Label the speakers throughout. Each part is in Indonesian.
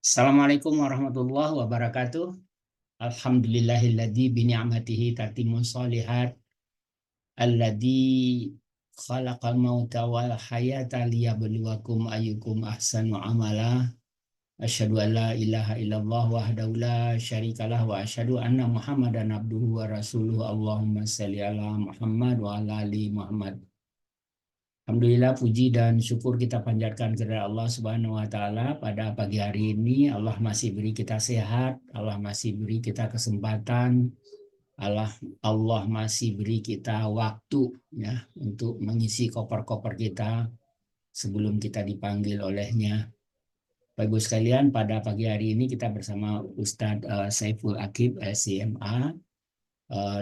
Speaker 1: Assalamualaikum warahmatullahi wabarakatuh. Alhamdulillahilladzi bi ni'matihi tatimmus shalihat. Alladzi khalaqal mauta wal hayata liyabluwakum ayyukum ahsanu amala. Asyhadu an la ilaha illallah wahdahu la syarikalah wa asyhadu anna Muhammadan abduhu wa rasuluhu. Allahumma shalli ala Muhammad wa ala ali Muhammad. Alhamdulillah puji dan syukur kita panjatkan kepada Allah Subhanahu wa taala. Pada pagi hari ini Allah masih beri kita sehat, Allah masih beri kita kesempatan, Allah Allah masih beri kita waktu ya untuk mengisi koper-koper kita sebelum kita dipanggil olehnya. Bapak Ibu sekalian, pada pagi hari ini kita bersama Ustadz Saiful Akib SCMA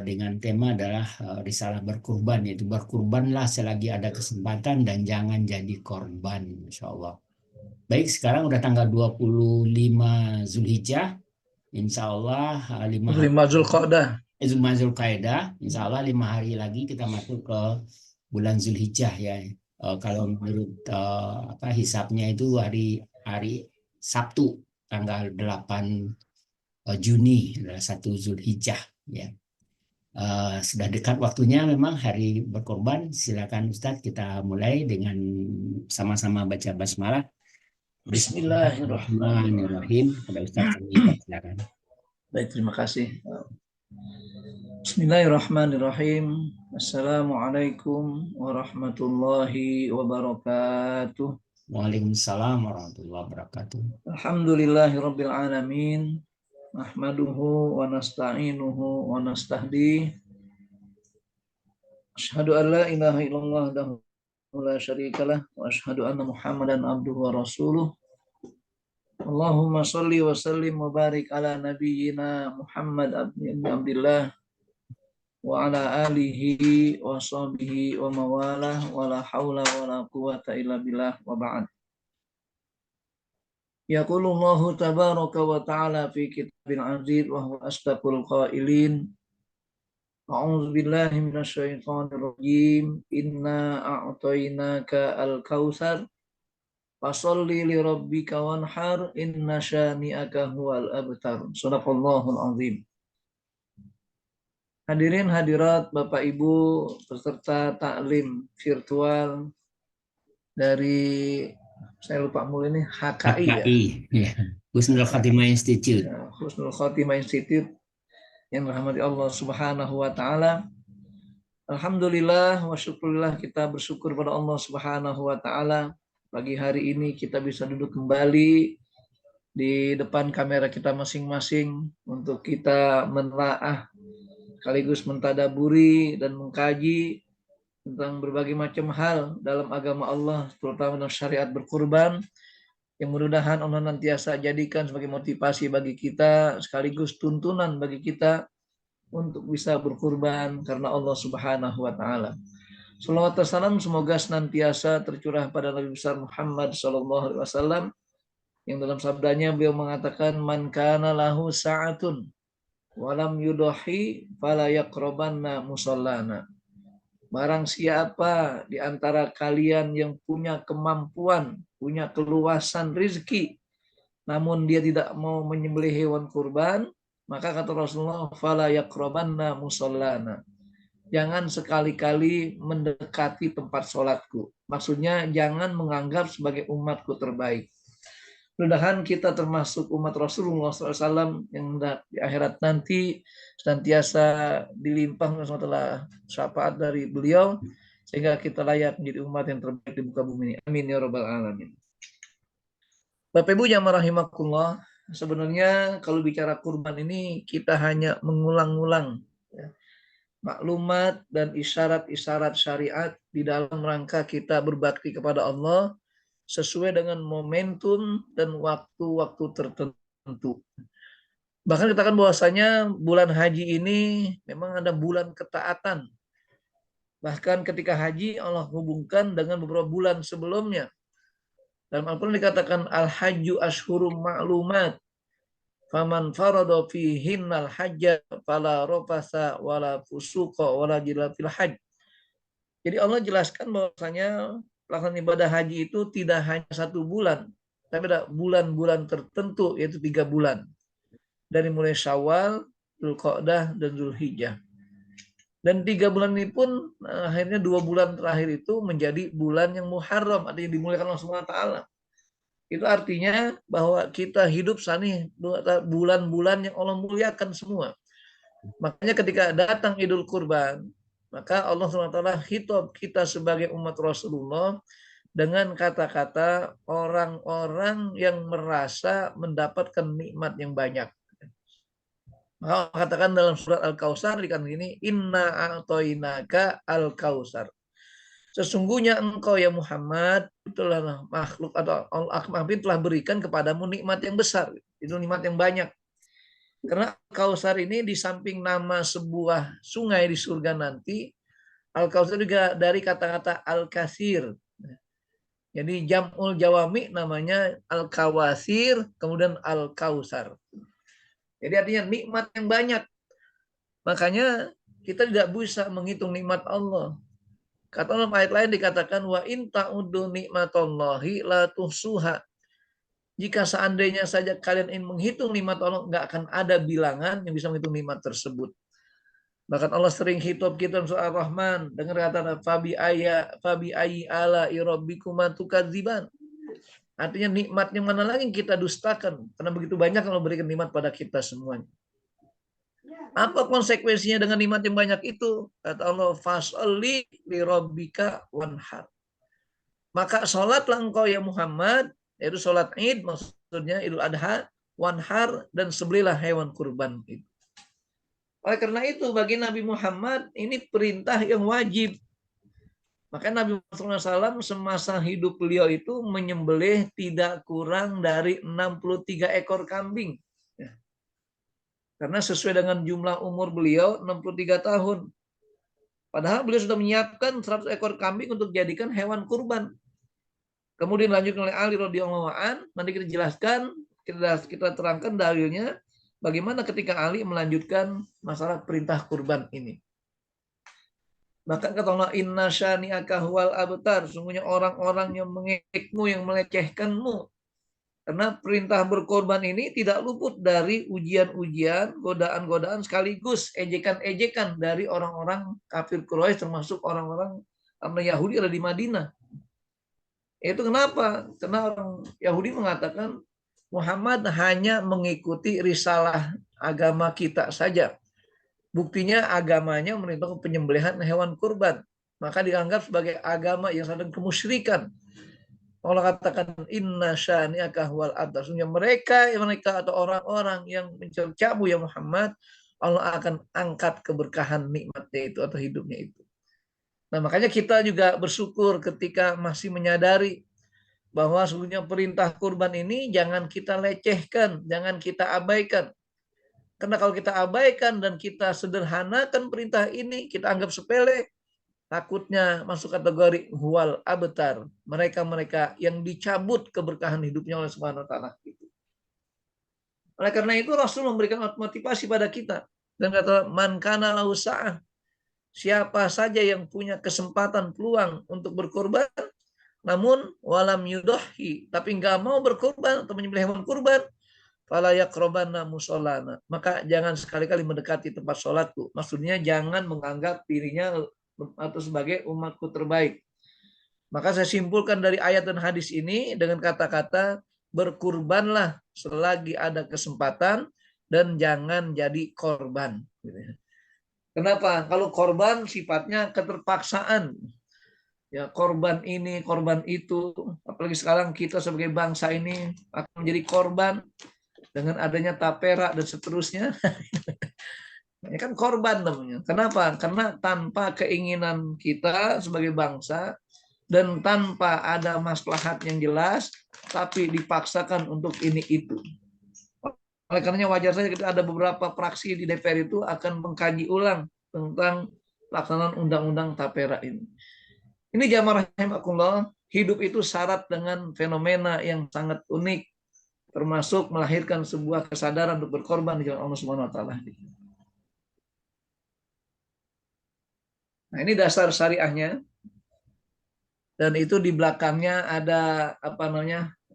Speaker 1: dengan tema adalah risalah berkurban, yaitu berkurbanlah selagi ada kesempatan dan jangan jadi korban, Insya Allah. Baik, sekarang udah tanggal 25 Zulhijjah, Insya Allah
Speaker 2: 5 Zulqa'dah.
Speaker 1: Zulqa'dah, Insya Allah 5 hari lagi kita masuk ke bulan Zulhijjah ya. Kalau menurut hisabnya itu hari Sabtu tanggal 8 Juni adalah 1 Zulhijjah ya. Sudah dekat waktunya memang hari berkorban. Silakan Ustadz, kita mulai dengan sama-sama baca basmalah. Bismillahirrahmanirrahim. Pada Ustadz kami silakan.
Speaker 2: Baik, terima kasih. Bismillahirrahmanirrahim. Assalamualaikum warahmatullahi wabarakatuh.
Speaker 1: Waalaikumsalam warahmatullahi wabarakatuh.
Speaker 2: Alhamdulillahirabbil alamin. Nahmaduhu wa nasta'inuhu wa nastahdi. Asyhadu an la ilaha illallah wahdahu la syarikalah wa asyhadu anna Muhammadan abduhu wa rasuluh. Allahumma sholli wa sallim wa barik ala nabiyyina Muhammad Abdillah wa ala alihi wa sahbihi wa mawalah wa la hawla wa la quwata illa billah wa ba'd. Yaqulullahu tabaraka wa ta'ala fi kitabil aziz wa huwa asdaqul qailin. A'udzu billahi minasy syaithanir rajim. Inna a'tainaka al-kautsar fasholli li rabbika wanhar inna syani'aka huwal abtar. Shadaqallahul azim. Hadirin hadirat Bapak Ibu peserta taklim virtual dari saya lupa mulu ini HKI
Speaker 1: ya. Husnul Khatimah Institute.
Speaker 2: Husnul Khatimah Institute yang dirahmati Allah Subhanahu wa taala. Alhamdulillah wa syukurillah, kita bersyukur pada Allah Subhanahu wa taala. Pagi hari ini kita bisa duduk kembali di depan kamera kita masing-masing untuk kita menelaah sekaligus mentadaburi dan mengkaji tentang berbagai macam hal dalam agama Allah, terutama dalam syariat berkurban, yang mudah-mudahan Allah nantiasa jadikan sebagai motivasi bagi kita, sekaligus tuntunan bagi kita untuk bisa berkurban karena Allah Subhanahu wa taala. Shalawat dan salam semoga senantiasa tercurah pada Nabi besar Muhammad sallallahu alaihi wasallam, yang dalam sabdanya beliau mengatakan, man kana lahu sa'atun walam yudahi fala yaqrabanna musallana. Barang siapa di antara kalian yang punya kemampuan, punya keluasan rezeki, namun dia tidak mau menyembelih hewan kurban, maka kata Rasulullah, fala yaqrabanna musallana. Jangan sekali-kali mendekati tempat sholatku. Maksudnya jangan menganggap sebagai umatku terbaik. Mudah-mudahan kita termasuk umat Rasulullah SAW yang di akhirat nanti senantiasa dilimpahkan setelah syafaat dari beliau, sehingga kita layak menjadi umat yang terbaik di muka bumi ini. Amin ya rabbal alamin. Bapak Ibu yang rahimakumullah, sebenarnya kalau bicara kurban ini kita hanya mengulang-ulang ya, maklumat dan isyarat-isyarat syariat di dalam rangka kita berbakti kepada Allah sesuai dengan momentum dan waktu-waktu tertentu. Bahkan dikatakan bahwasanya bulan haji ini memang ada bulan ketaatan. Bahkan ketika haji Allah hubungkan dengan beberapa bulan sebelumnya. Dalam Al-Quran dikatakan al-hajju ashhurum ma'lumat. Faman farada fihinnal hajja fala rafasa wala fusuqa wala jidala fil hajj. Jadi Allah jelaskan bahwasanya pelaksanaan ibadah haji itu tidak hanya 1 bulan, tapi ada bulan-bulan tertentu, yaitu 3 bulan. Dari mulai Syawal, Dzulqa'dah, dan Dzulhijjah. Dan 3 bulan ini pun akhirnya 2 bulan terakhir itu menjadi bulan yang Muharram, artinya dimuliakan Allah Subhanahu wa taala. Itu artinya bahwa kita hidup saat ini bulan-bulan yang Allah muliakan semua. Makanya ketika datang Idul Kurban, maka Allah SWT hitop kita sebagai umat Rasulullah dengan kata-kata orang-orang yang merasa mendapatkan nikmat yang banyak. Maka katakan dalam surat Al-Kautsar dikatakan gini, inna a'toinaka Al-Kautsar. Sesungguhnya engkau ya Muhammad, itulah makhluk atau Allah telah berikan kepadamu nikmat yang besar. Itu nikmat yang banyak. Karena Kautsar ini di samping nama sebuah sungai di surga nanti, Al-Kautsar juga dari kata-kata Al-Kasir. Jadi jam'ul jawami namanya Al-Kawasir, kemudian Al-Kautsar. Jadi artinya nikmat yang banyak. Makanya kita tidak bisa menghitung nikmat Allah. Kata dalam ayat lain dikatakan wa in ta'uddu nikmatallahi la tuhsuha. Jika seandainya saja kalian ingin menghitung nikmat Allah, nggak akan ada bilangan yang bisa menghitung nikmat tersebut. Bahkan Allah sering hitop kita dalam surah Ar-Rahman dengan kata fabi ayyi ala rabbikuma tukadziban. Artinya nikmat yang mana lagi yang kita dustakan, karena begitu banyak Allah berikan nikmat pada kita semuanya. Apa konsekuensinya dengan nikmat yang banyak itu? Kata Allah, fasholli li rabbika wanhar. Maka sholatlah engkau ya Muhammad, yaitu sholat Id, maksudnya Idul Adha, wanhar, dan sembelihlah hewan kurban itu. Oleh karena itu, bagi Nabi Muhammad, ini perintah yang wajib. Maka Nabi Muhammad SAW semasa hidup beliau itu menyembelih tidak kurang dari 63 ekor kambing. Karena sesuai dengan jumlah umur beliau 63 tahun. Padahal beliau sudah menyiapkan 100 ekor kambing untuk dijadikan hewan kurban. Kemudian dilanjutkan oleh Ali radhiyallahu an, nanti kita jelaskan, kita terangkan dalilnya bagaimana ketika Ali melanjutkan masalah perintah kurban ini. Maka kata Allah, inna syani'aka huwal abtar, sungguhnya orang-orang yang mengejekmu, yang melecehkanmu. Karena perintah berkorban ini tidak luput dari ujian-ujian, godaan-godaan sekaligus ejekan-ejekan dari orang-orang kafir Quraisy, termasuk orang-orang Yahudi ada di Madinah. Itu kenapa? Karena orang Yahudi mengatakan Muhammad hanya mengikuti risalah agama kita saja. Buktinya agamanya merintahkan penyembelihan hewan kurban. Maka dianggap sebagai agama yang sedang kemusyrikan. Allah katakan inna syani'aka huwal abtar. Sesungguhnya mereka atau orang-orang yang mencercamu ya Muhammad, Allah akan angkat keberkahan nikmatnya itu atau hidupnya itu. Nah, makanya kita juga bersyukur ketika masih menyadari bahwa sesungguhnya perintah kurban ini jangan kita lecehkan, jangan kita abaikan. Karena kalau kita abaikan dan kita sederhanakan perintah ini, kita anggap sepele, takutnya masuk kategori huwal abtar, mereka-mereka yang dicabut keberkahan hidupnya oleh Subhanahu wa taala. Oleh karena itu Rasul memberikan motivasi pada kita dan kata man kana lahu sa'ah, siapa saja yang punya kesempatan peluang untuk berkorban namun walam yudahi, tapi enggak mau berkorban atau menyembelih hewan kurban, fala yaqrabanna musallana, maka jangan sekali-kali mendekati tempat sholatku. Maksudnya jangan menganggap dirinya atau sebagai umatku terbaik. Maka saya simpulkan dari ayat dan hadis ini dengan kata-kata berkurbanlah selagi ada kesempatan dan jangan jadi korban. Kenapa? Kalau korban sifatnya keterpaksaan. Ya, korban ini, korban itu. Apalagi sekarang kita sebagai bangsa ini akan menjadi korban dengan adanya tapera dan seterusnya. Ini kan korban namanya. Kenapa? Karena tanpa keinginan kita sebagai bangsa dan tanpa ada maslahat yang jelas, tapi dipaksakan untuk ini itu. Oleh karenanya wajar saja kita ada beberapa fraksi di DPR itu akan mengkaji ulang tentang pelaksanaan undang-undang tapera ini. Ini jamaah rahimakumullah, hidup itu syarat dengan fenomena yang sangat unik, termasuk melahirkan sebuah kesadaran untuk berkorban di jalan Allah Subhanahu wa taala. Nah, ini dasar syariahnya. Dan itu di belakangnya ada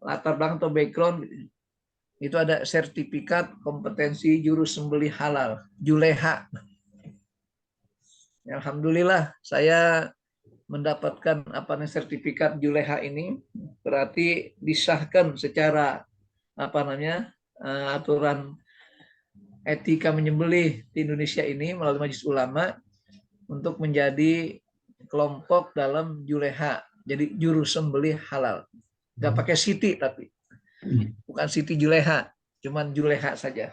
Speaker 2: latar belakang atau background, itu ada sertifikat kompetensi juru sembelih halal, Juleha. Alhamdulillah saya mendapatkan sertifikat Juleha ini, berarti disahkan secara aturan etika menyembelih di Indonesia ini melalui Majelis Ulama untuk menjadi kelompok dalam Juleha, jadi juru sembelih halal. Nggak pakai Siti, tapi bukan Siti Juleha, cuman Juleha saja.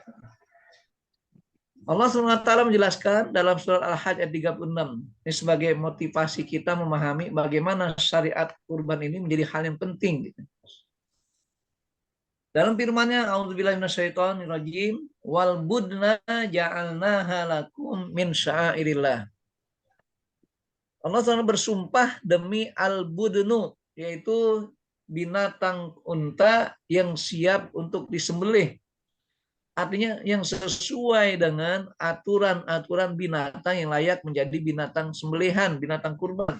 Speaker 2: Allah SWT menjelaskan dalam surat Al-Hajj ayat 36, ini sebagai motivasi kita memahami bagaimana syariat kurban ini menjadi hal yang penting. Dalam firman-Nya, a'udzubillahi minasyaitonirrajim, wal budna ja'alnaha lakum min sya'airillah. Allah SWT bersumpah demi al-budnu, yaitu binatang unta yang siap untuk disembelih. Artinya yang sesuai dengan aturan-aturan binatang yang layak menjadi binatang sembelihan, binatang kurban.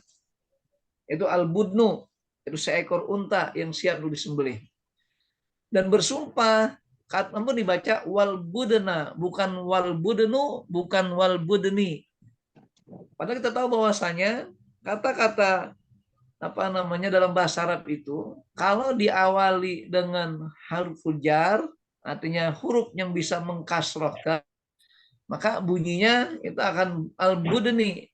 Speaker 2: Itu al-budnu, itu seekor unta yang siap untuk disembelih. Dan bersumpah, namun dibaca wal budna, bukan wal budnu, bukan wal budni. Padahal kita tahu bahwasanya kata-kata dalam bahasa Arab itu kalau diawali dengan huruf jar, artinya huruf yang bisa mengkasrohkan, maka bunyinya itu akan al-budni.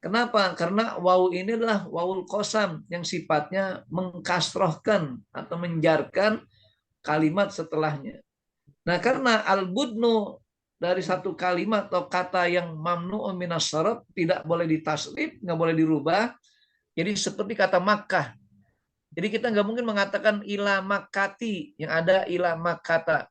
Speaker 2: Kenapa? Karena waw ini adalah wawul qasam yang sifatnya mengkasrohkan atau menjarkan kalimat setelahnya. Nah, karena al-budnu dari satu kalimat atau kata yang mamnu'un minas sarf, tidak boleh ditasrif, nggak boleh dirubah. Jadi seperti kata Makkah. Jadi kita nggak mungkin mengatakan ila makkati, yang ada ila makkata.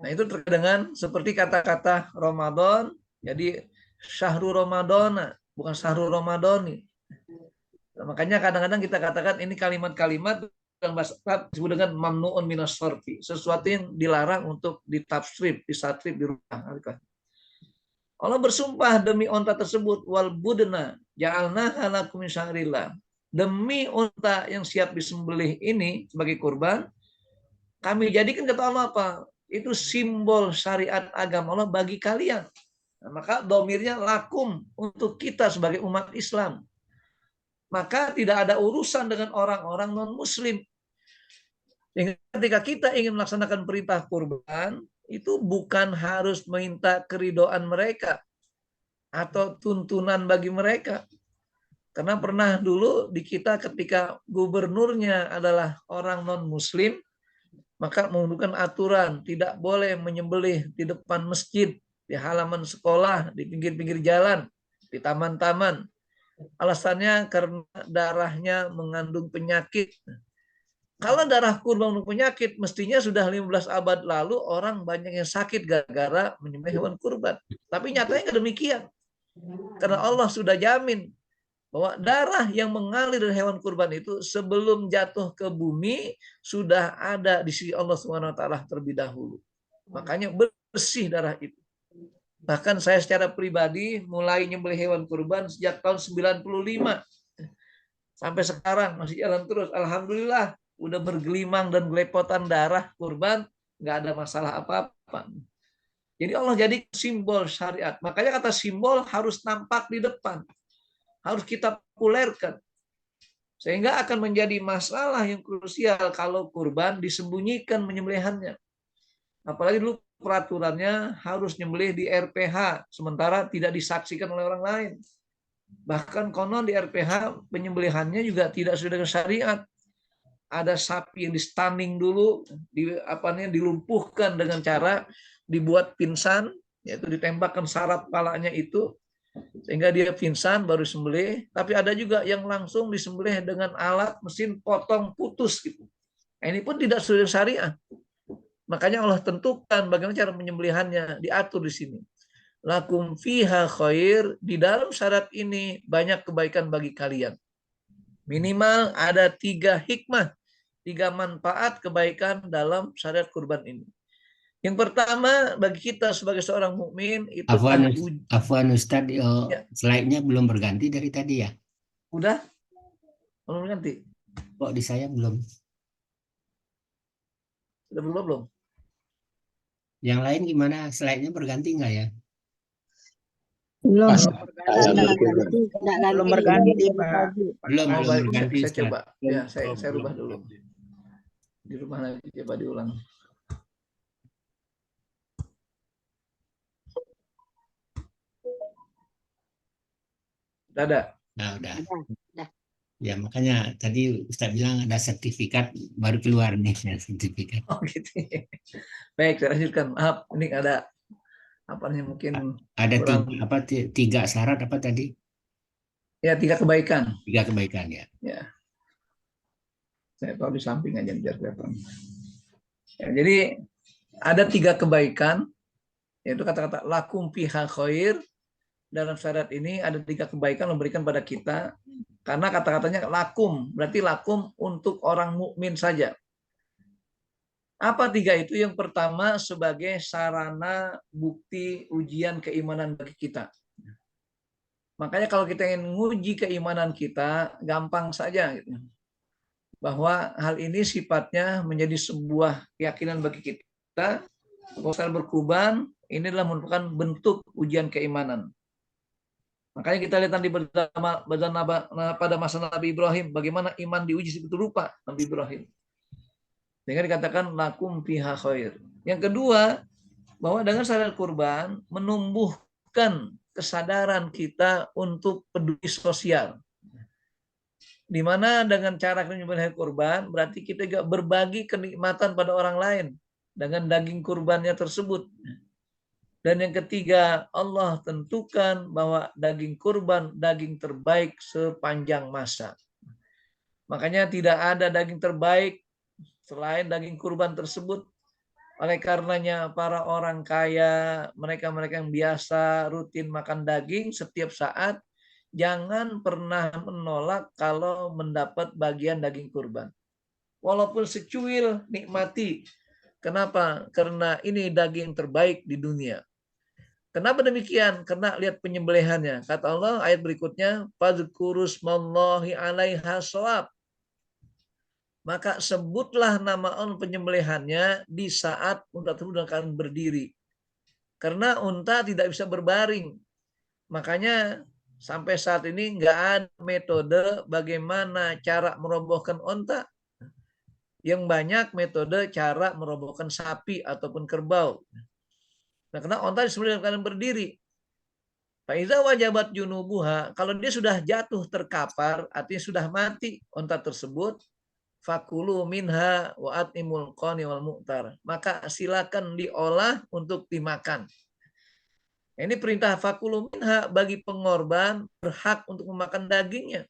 Speaker 2: Nah, itu terkait dengan seperti kata-kata Ramadan, jadi syahrul Ramadan, bukan syahrul Ramadhani. Nah, makanya kadang-kadang kita katakan ini kalimat-kalimat dalam bahasa Arab disebut dengan mamnu'un minas sarfi, sesuatu yang dilarang untuk ditafsir, disatrif, dirubah. Allah bersumpah demi unta tersebut, wal budna ja'alnaha lakum min sya'airillah. Demi unta yang siap disembelih ini sebagai kurban, kami jadikan, kata Allah, apa? Itu simbol syariat agama Allah bagi kalian. Nah, maka domirnya lakum, untuk kita sebagai umat Islam. Maka tidak ada urusan dengan orang-orang non-muslim. Ketika kita ingin melaksanakan perintah kurban, itu bukan harus minta keridhaan mereka atau tuntunan bagi mereka. Karena pernah dulu di kita ketika gubernurnya adalah orang non-muslim, maka menggunakan aturan tidak boleh menyembelih di depan masjid, di halaman sekolah, di pinggir-pinggir jalan, di taman-taman. Alasannya karena darahnya mengandung penyakit. Kalau darah kurban untuk penyakit, mestinya sudah 15 abad lalu orang banyak yang sakit gara-gara menyembelih hewan kurban. Tapi nyatanya nggak demikian. Karena Allah sudah jamin bahwa darah yang mengalir dari hewan kurban itu sebelum jatuh ke bumi sudah ada di sisi Allah SWT terlebih dahulu. Makanya bersih darah itu. Bahkan saya secara pribadi mulai nyembelih hewan kurban sejak tahun 95. Sampai sekarang masih jalan terus. Alhamdulillah. Udah bergelimang dan gelepotan darah kurban, nggak ada masalah apa-apa. Jadi Allah jadi simbol syariat. Makanya kata simbol harus nampak di depan. Harus kita populerkan. Sehingga akan menjadi masalah yang krusial kalau kurban disembunyikan menyembelihannya. Apalagi dulu peraturannya harus nyembelih di RPH, sementara tidak disaksikan oleh orang lain. Bahkan konon di RPH penyembelihannya juga tidak sesuai dengan syariat. Ada sapi yang di stunning dulu, dilumpuhkan dengan cara dibuat pingsan, yaitu ditembakkan saraf kepalanya itu sehingga dia pingsan baru disembelih. Tapi ada juga yang langsung disembelih dengan alat mesin potong putus gitu. Ini pun tidak sesuai syariat. Makanya Allah tentukan bagaimana cara penyembelihannya, diatur di sini. Lakum fiha khair, di dalam syarat ini banyak kebaikan bagi kalian. Minimal ada 3 hikmah, 3 manfaat kebaikan dalam syariat kurban ini. Yang pertama, bagi kita sebagai seorang mukmin itu
Speaker 1: Afwan Ustaz, ya. Slide-nya belum berganti dari tadi ya?
Speaker 2: Udah? Belum ganti?
Speaker 1: Kok di saya belum?
Speaker 2: Sudah berubah belum?
Speaker 1: Yang lain gimana? Slide-nya berganti nggak ya?
Speaker 3: Belum,
Speaker 4: Pas
Speaker 2: Belum.
Speaker 4: saya
Speaker 3: nggak
Speaker 4: bikin, Bang.
Speaker 3: ganti, nggak
Speaker 5: Belum
Speaker 3: ganti
Speaker 5: berganti,
Speaker 3: dari
Speaker 5: Pak.
Speaker 3: tadi.
Speaker 1: Belum
Speaker 2: Oh, baik.
Speaker 1: berganti,
Speaker 2: Saya
Speaker 1: Ustaz.
Speaker 2: coba. Ya, saya
Speaker 4: Belum
Speaker 2: rubah dulu.
Speaker 4: ganti.
Speaker 2: Di rumah lagi, coba diulang. Udah ada?
Speaker 1: Nah, udah.
Speaker 3: Udah.
Speaker 1: Ya, makanya tadi Ustaz bilang ada sertifikat baru keluar nih ya, sertifikat.
Speaker 2: Oh gitu. Baik, saya lanjutkan. Maaf, ini ada apa nih mungkin
Speaker 1: Ada
Speaker 2: kurang.
Speaker 1: tiga syarat apa tadi?
Speaker 2: Ya, 3 kebaikan.
Speaker 1: 3 kebaikan ya.
Speaker 2: Ya, saya tahu di samping aja biar kelihatan. Ya, jadi ada 3 kebaikan, yaitu kata-kata lakum fiha khair. Dalam syarat ini ada 3 kebaikan memberikan pada kita, karena kata-katanya lakum, berarti lakum untuk orang mukmin saja. Apa 3 itu? Yang pertama sebagai sarana bukti ujian keimanan bagi kita. Makanya kalau kita ingin menguji keimanan kita, gampang saja gitu. Bahwa hal ini sifatnya menjadi sebuah keyakinan bagi kita, bahwa secara berkurban ini adalah merupakan bentuk ujian keimanan. Makanya kita lihat nanti pada masa Nabi Ibrahim, bagaimana iman diuji seperti rupa Nabi Ibrahim. Sehingga dikatakan lakum fiha khair. Yang kedua, bahwa dengan syarat kurban menumbuhkan kesadaran kita untuk peduli sosial. Di mana dengan cara menyembelih kurban berarti kita juga berbagi kenikmatan pada orang lain dengan daging kurbannya tersebut. Dan yang ketiga, Allah tentukan bahwa daging kurban daging terbaik sepanjang masa. Makanya tidak ada daging terbaik selain daging kurban tersebut. Oleh karenanya para orang kaya, mereka-mereka yang biasa rutin makan daging setiap saat, jangan pernah menolak kalau mendapat bagian daging kurban. Walaupun secuil, nikmati. Kenapa? Karena ini daging terbaik di dunia. Kenapa demikian? Karena lihat penyembelihannya. Kata Allah ayat berikutnya, fadzkurusmallahi 'alaiha shawab. Maka sebutlah nama Allah penyembelihannya di saat unta tersebut akan berdiri. Karena unta tidak bisa berbaring. Makanya sampai saat ini nggak ada metode bagaimana cara merobohkan unta. Yang banyak metode cara merobohkan sapi ataupun kerbau. Nah, karena unta disembelih dalam keadaan berdiri. Faiza wajabat junubuha, kalau dia sudah jatuh terkapar, artinya sudah mati unta tersebut, fakulu minha wa atimul qani wal mu'tar. Maka silakan diolah untuk dimakan. Ini perintah fakulu minha, bagi pengorban berhak untuk memakan dagingnya.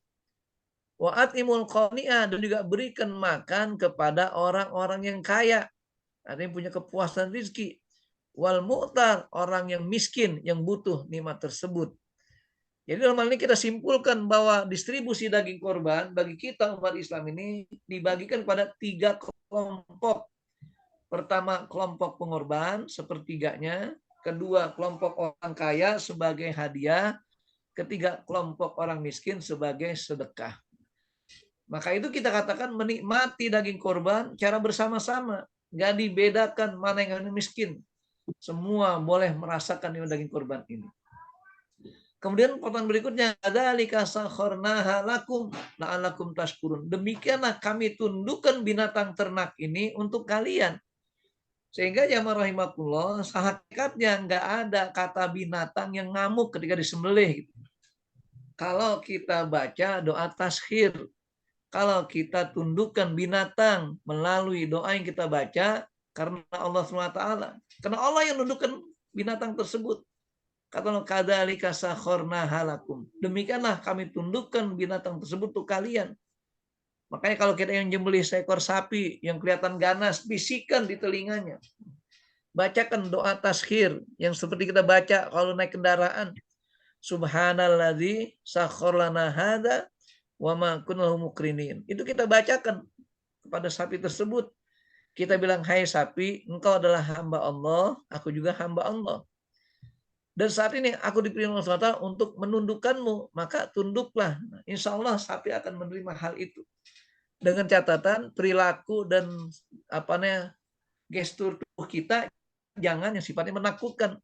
Speaker 2: Wa atimul qani'a, dan juga berikan makan kepada orang-orang yang kaya, artinya punya kepuasan rezeki. Wal mu'tar, orang yang miskin yang butuh nikmat tersebut. Jadi dalam hal ini kita simpulkan bahwa distribusi daging korban bagi kita umat Islam ini dibagikan pada 3 kelompok. Pertama, kelompok pengorban sepertiganya. Kedua, kelompok orang kaya sebagai hadiah. Ketiga, kelompok orang miskin sebagai sedekah. Maka itu kita katakan menikmati daging korban cara bersama-sama. Nggak dibedakan mana yang miskin. Semua boleh merasakan daging korban ini. Kemudian pertanyaan berikutnya, adzalika sakharnaha lakum la'allakum tashkurun. Demikianlah kami tundukkan binatang ternak ini untuk kalian. Sehingga jamaah rahimakumullah, hakikatnya nggak ada kata binatang yang ngamuk ketika disembelih. Kalau kita baca doa tashkhir, kalau kita tundukkan binatang melalui doa yang kita baca, karena Allah SWT, karena Allah yang tundukkan binatang tersebut. Kata Allah, kadzalika sakharnaha lakum. Demikianlah kami tundukkan binatang tersebut untuk kalian. Makanya kalau kita yang nyembelih seekor sapi yang kelihatan ganas, bisikan di telinganya. Bacakan doa tashkhir yang seperti kita baca kalau naik kendaraan. Subhanalladzi sakhkhar lana hadza wa ma kunna lahu muqrinin. Itu kita bacakan kepada sapi tersebut. Kita bilang, hai sapi, engkau adalah hamba Allah, aku juga hamba Allah. Dan saat ini aku diberi Allah SWT untuk menundukkanmu, maka tunduklah. Insya Allah sapi akan menerima hal itu. Dengan catatan perilaku dan gestur tubuh kita jangan yang sifatnya menakutkan.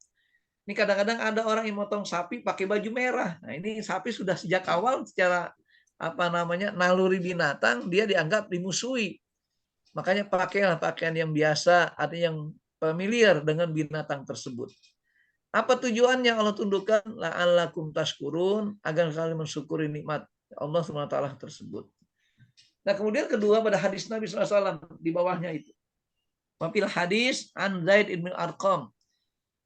Speaker 2: Ini kadang-kadang ada orang yang motong sapi pakai baju merah. Nah, ini sapi sudah sejak awal secara naluri binatang dia dianggap dimusuhi. Makanya pakailah pakaian yang biasa, artinya yang familiar dengan binatang tersebut. Apa tujuannya Allah tundukkan? La'allakum tashkurun, agar kalian mensyukuri nikmat Allah SWT tersebut. Nah, kemudian kedua pada hadis Nabi SAW di bawahnya itu. Wafil hadis an Zaid ibn Arqam.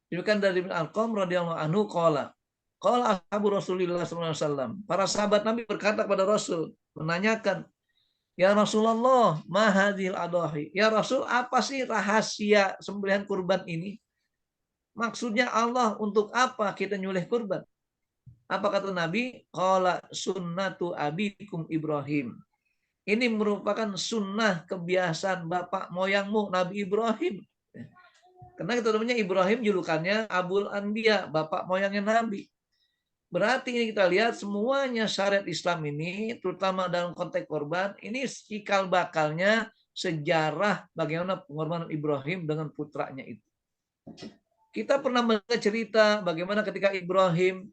Speaker 2: Diriwayatkan dari Ibn Arqam radhiyallahu anhu qala ashabu Rasulillah SAW. Para sahabat Nabi berkata kepada Rasul, menanyakan, ya Rasulullah, ma hadhil adahi? Ya Rasul, apa sih rahasia sembelihan kurban ini? Maksudnya Allah untuk apa kita nyembelih kurban? Apa kata Nabi? Qala sunnatu abikum Ibrahim. Ini merupakan sunnah kebiasaan bapak moyangmu Nabi Ibrahim. Karena kita namanya Ibrahim julukannya Abul Anbiya, bapak moyangnya Nabi. Berarti ini kita lihat semuanya syariat Islam ini, terutama dalam konteks korban, ini cikal bakalnya sejarah bagaimana pengorbanan Ibrahim dengan putranya itu. Kita pernah mendengar cerita bagaimana ketika Ibrahim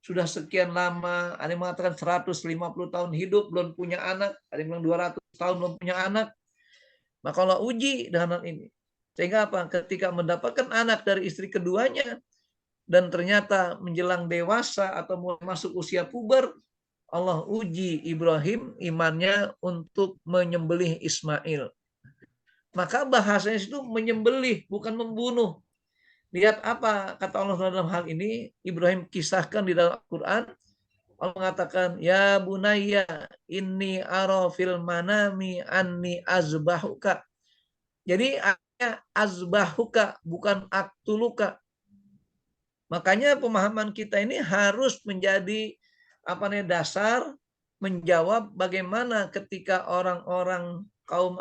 Speaker 2: sudah sekian lama, ada yang mengatakan 150 tahun hidup, belum punya anak, ada yang bilang 200 tahun belum punya anak. Maka Allah uji dengan hal ini. Sehingga apa? Ketika mendapatkan anak dari istri keduanya, dan ternyata menjelang dewasa atau mulai masuk usia puber, Allah uji Ibrahim imannya untuk menyembelih Ismail. Maka bahasanya itu menyembelih, bukan membunuh. Lihat apa kata Allah dalam hal ini, Ibrahim kisahkan di dalam Al-Quran. Allah mengatakan, ya bunayya inni ara fil manami anni azbahuka. Jadi azbahuka bukan aktuluka. Makanya pemahaman kita ini harus menjadi dasar menjawab bagaimana ketika orang-orang kaum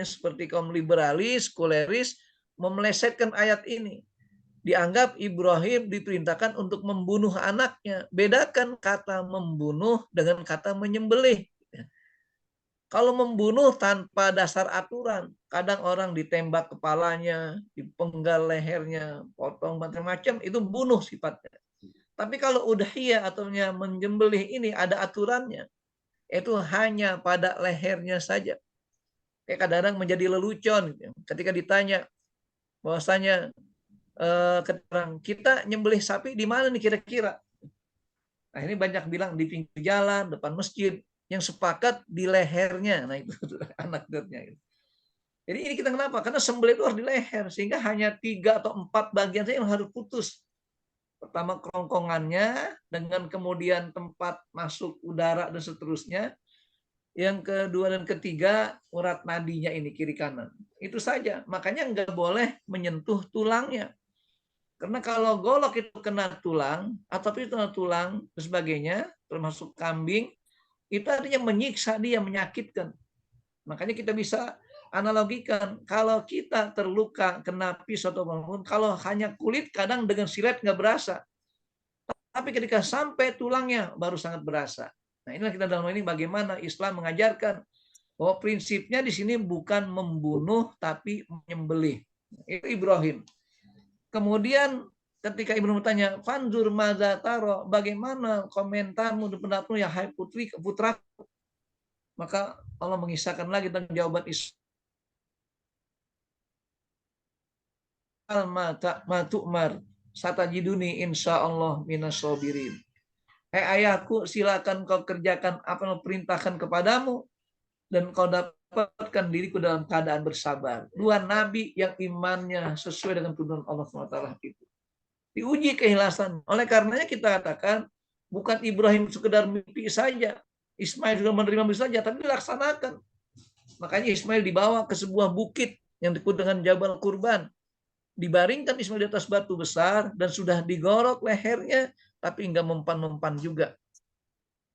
Speaker 2: seperti kaum liberalis, sekuleris memelesetkan ayat ini. Dianggap Ibrahim diperintahkan untuk membunuh anaknya. Bedakan kata membunuh dengan kata menyembelih. Kalau membunuh tanpa dasar aturan, kadang orang ditembak kepalanya, dipenggal lehernya, potong macam-macam, itu bunuh sifatnya. Tapi kalau udhiyah atau menyembelih ini ada aturannya, itu hanya pada lehernya saja. Kayak kadang-kadang menjadi lelucon ketika ditanya bahwasanya kita nyembelih sapi di mana nih kira-kira? Nah, ini banyak bilang di pinggir jalan, depan masjid. Yang sepakat di lehernya. Nah, itu anekdotnya. Jadi ini kita kenapa? Karena sembelih itu harus di leher. Sehingga hanya 3 atau 4 bagian saja yang harus putus. Pertama kerongkongannya, dengan kemudian tempat masuk udara dan seterusnya. Yang kedua dan ketiga, urat nadinya ini kiri kanan. Itu saja. Makanya nggak boleh menyentuh tulangnya. Karena kalau golok itu kena tulang, atau itu kena tulang dan sebagainya, termasuk kambing, itu artinya menyiksa dia, menyakitkan. Makanya kita bisa analogikan, kalau kita terluka, kena pisau atau apapun, kalau hanya kulit, kadang dengan silet nggak berasa. Tapi ketika sampai tulangnya, baru sangat berasa. Nah, inilah kita dalam ini bagaimana Islam mengajarkan bahwa prinsipnya di sini bukan membunuh, tapi menyembelih. Itu Ibrahim. Kemudian ketika Ibrahim bertanya, "Fanzur madza taro?" Bagaimana komentarmu dan pendapatmu ya hai putraku? Maka Allah mengisahkan lagi tentang jawaban Ismail, ma tu'mar satajiduni insyaallah minas sabirin. Ayahku, silakan kau kerjakan apa yang perintahkan kepadamu dan kau dapatkan diriku dalam keadaan bersabar. 2 nabi yang imannya sesuai dengan tuntunan Allah SWT itu. Diuji keikhlasan. Oleh karenanya kita katakan bukan Ibrahim sekedar mimpi saja, Ismail juga menerima mimpi saja, tapi dilaksanakan. Makanya Ismail dibawa ke sebuah bukit yang disebut dengan Jabal Kurban. Dibaringkan Ismail di atas batu besar dan sudah digorok lehernya, tapi enggak mempan-mempan juga.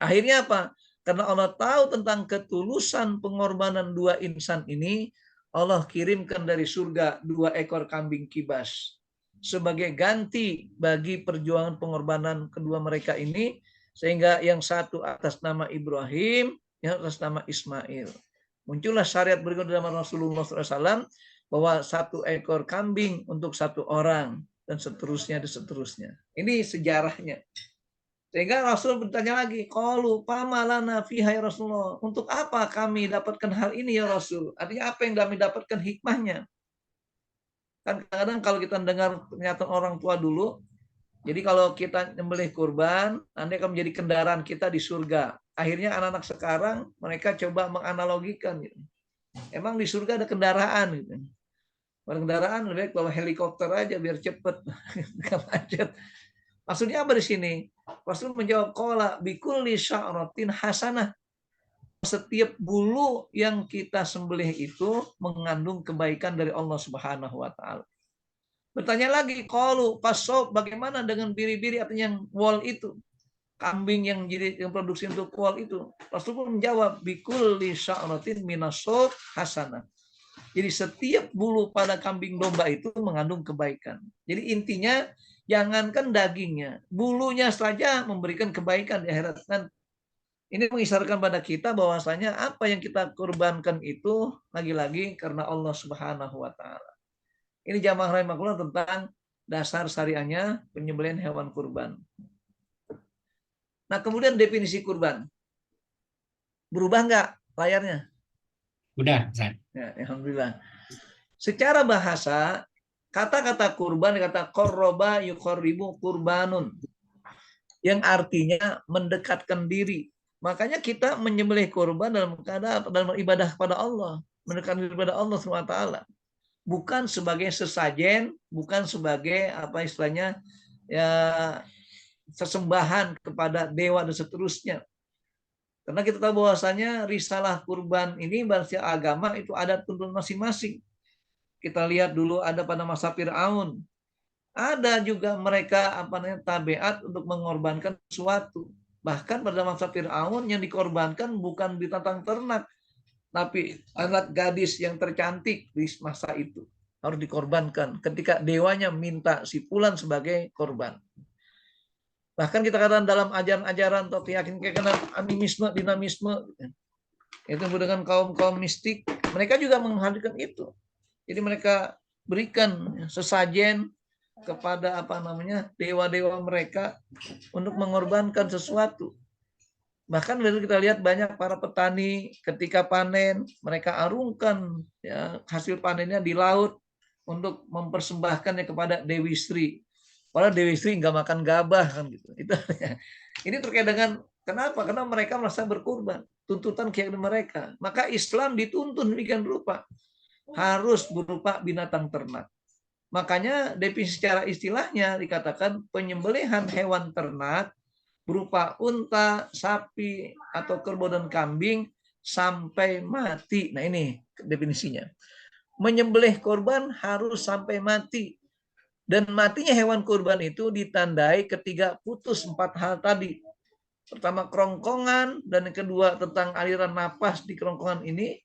Speaker 2: Akhirnya apa? Karena Allah tahu tentang ketulusan pengorbanan 2 insan ini, Allah kirimkan dari surga 2 ekor kambing kibas sebagai ganti bagi perjuangan pengorbanan kedua mereka ini, sehingga yang satu atas nama Ibrahim, yang atas nama Ismail. Muncullah syariat berikut dalam Rasulullah SAW, bahwa 1 ekor kambing untuk 1 orang dan seterusnya dan seterusnya. Ini sejarahnya. Sehingga Rasul bertanya lagi, qalu fama lana fiha ya Rasulullah. Untuk apa kami dapatkan hal ini ya Rasul? Artinya apa yang kami dapatkan hikmahnya? Kan kadang-kadang kalau kita dengar pernyataan orang tua dulu, jadi kalau kita nyembelih kurban, nanti akan menjadi kendaraan kita di surga. Akhirnya anak-anak sekarang mereka coba menganalogikan gitu. Emang di surga ada kendaraan gitu. Kendaraan lebih baik bawa helikopter aja biar cepet, nggak macet. Maksudnya apa di sini? Rasul menjawab, qala bikulli sya'ratin hasanah. Setiap bulu yang kita sembelih itu mengandung kebaikan dari Allah Subhanahu wa taala. Bertanya lagi, qalu fasob, bagaimana dengan biri-biri artinya yang wol itu? Kambing yang produksi untuk wol itu. Rasul pun menjawab, bikulli sya'ratin minasob hasanah. Jadi setiap bulu pada kambing domba itu mengandung kebaikan. Jadi intinya jangankan dagingnya, bulunya saja memberikan kebaikan di akhirat. Dan ini mengisyaratkan pada kita bahwasanya apa yang kita kurbankan itu lagi-lagi karena Allah Subhanahu wa taala. Ini jamaah rahimakumullah tentang dasar syariahnya penyembelihan hewan kurban. Nah, kemudian definisi kurban. Berubah nggak layarnya?
Speaker 1: Udah, Ustaz.
Speaker 2: Ya, alhamdulillah. Secara bahasa, kata-kata kurban, kata korroba yukorribu kurbanun, yang artinya mendekatkan diri. Makanya kita menyembelih kurban dalam ibadah kepada Allah, mendekatkan diri kepada Allah SWT. Bukan sebagai sesajen, bukan sebagai apa istilahnya ya sesembahan kepada dewa dan seterusnya. Karena kita tahu bahwasanya risalah kurban ini bahasa agama itu ada tuntunan masing-masing. Kita lihat dulu ada pada masa Fir'aun. Ada juga mereka tabiat untuk mengorbankan sesuatu. Bahkan pada masa Fir'aun yang dikorbankan bukan binatang ternak, tapi anak gadis yang tercantik di masa itu harus dikorbankan ketika dewanya minta si fulan sebagai korban. Bahkan kita katakan dalam ajaran-ajaran atau keyakinan animisme, dinamisme, itu dengan kaum-kaum mistik, mereka juga menghadirkan itu. Jadi mereka berikan sesajen kepada dewa-dewa mereka untuk mengorbankan sesuatu. Bahkan kita lihat banyak para petani ketika panen, mereka arungkan ya, hasil panennya di laut untuk mempersembahkannya kepada Dewi Sri. Padahal Dewi Sri nggak makan gabah kan gitu. Ini terkait dengan kenapa? Karena mereka merasa berkurban, tuntutan keyakinan mereka. Maka Islam dituntun demikian rupa, harus berupa binatang ternak. Makanya definisi secara istilahnya dikatakan penyembelihan hewan ternak berupa unta, sapi, atau kerbau dan kambing sampai mati. Nah ini definisinya. Menyembelih korban harus sampai mati. Dan matinya hewan kurban itu ditandai ketika putus 4 hal tadi. Pertama kerongkongan, dan yang kedua tentang aliran napas di kerongkongan ini.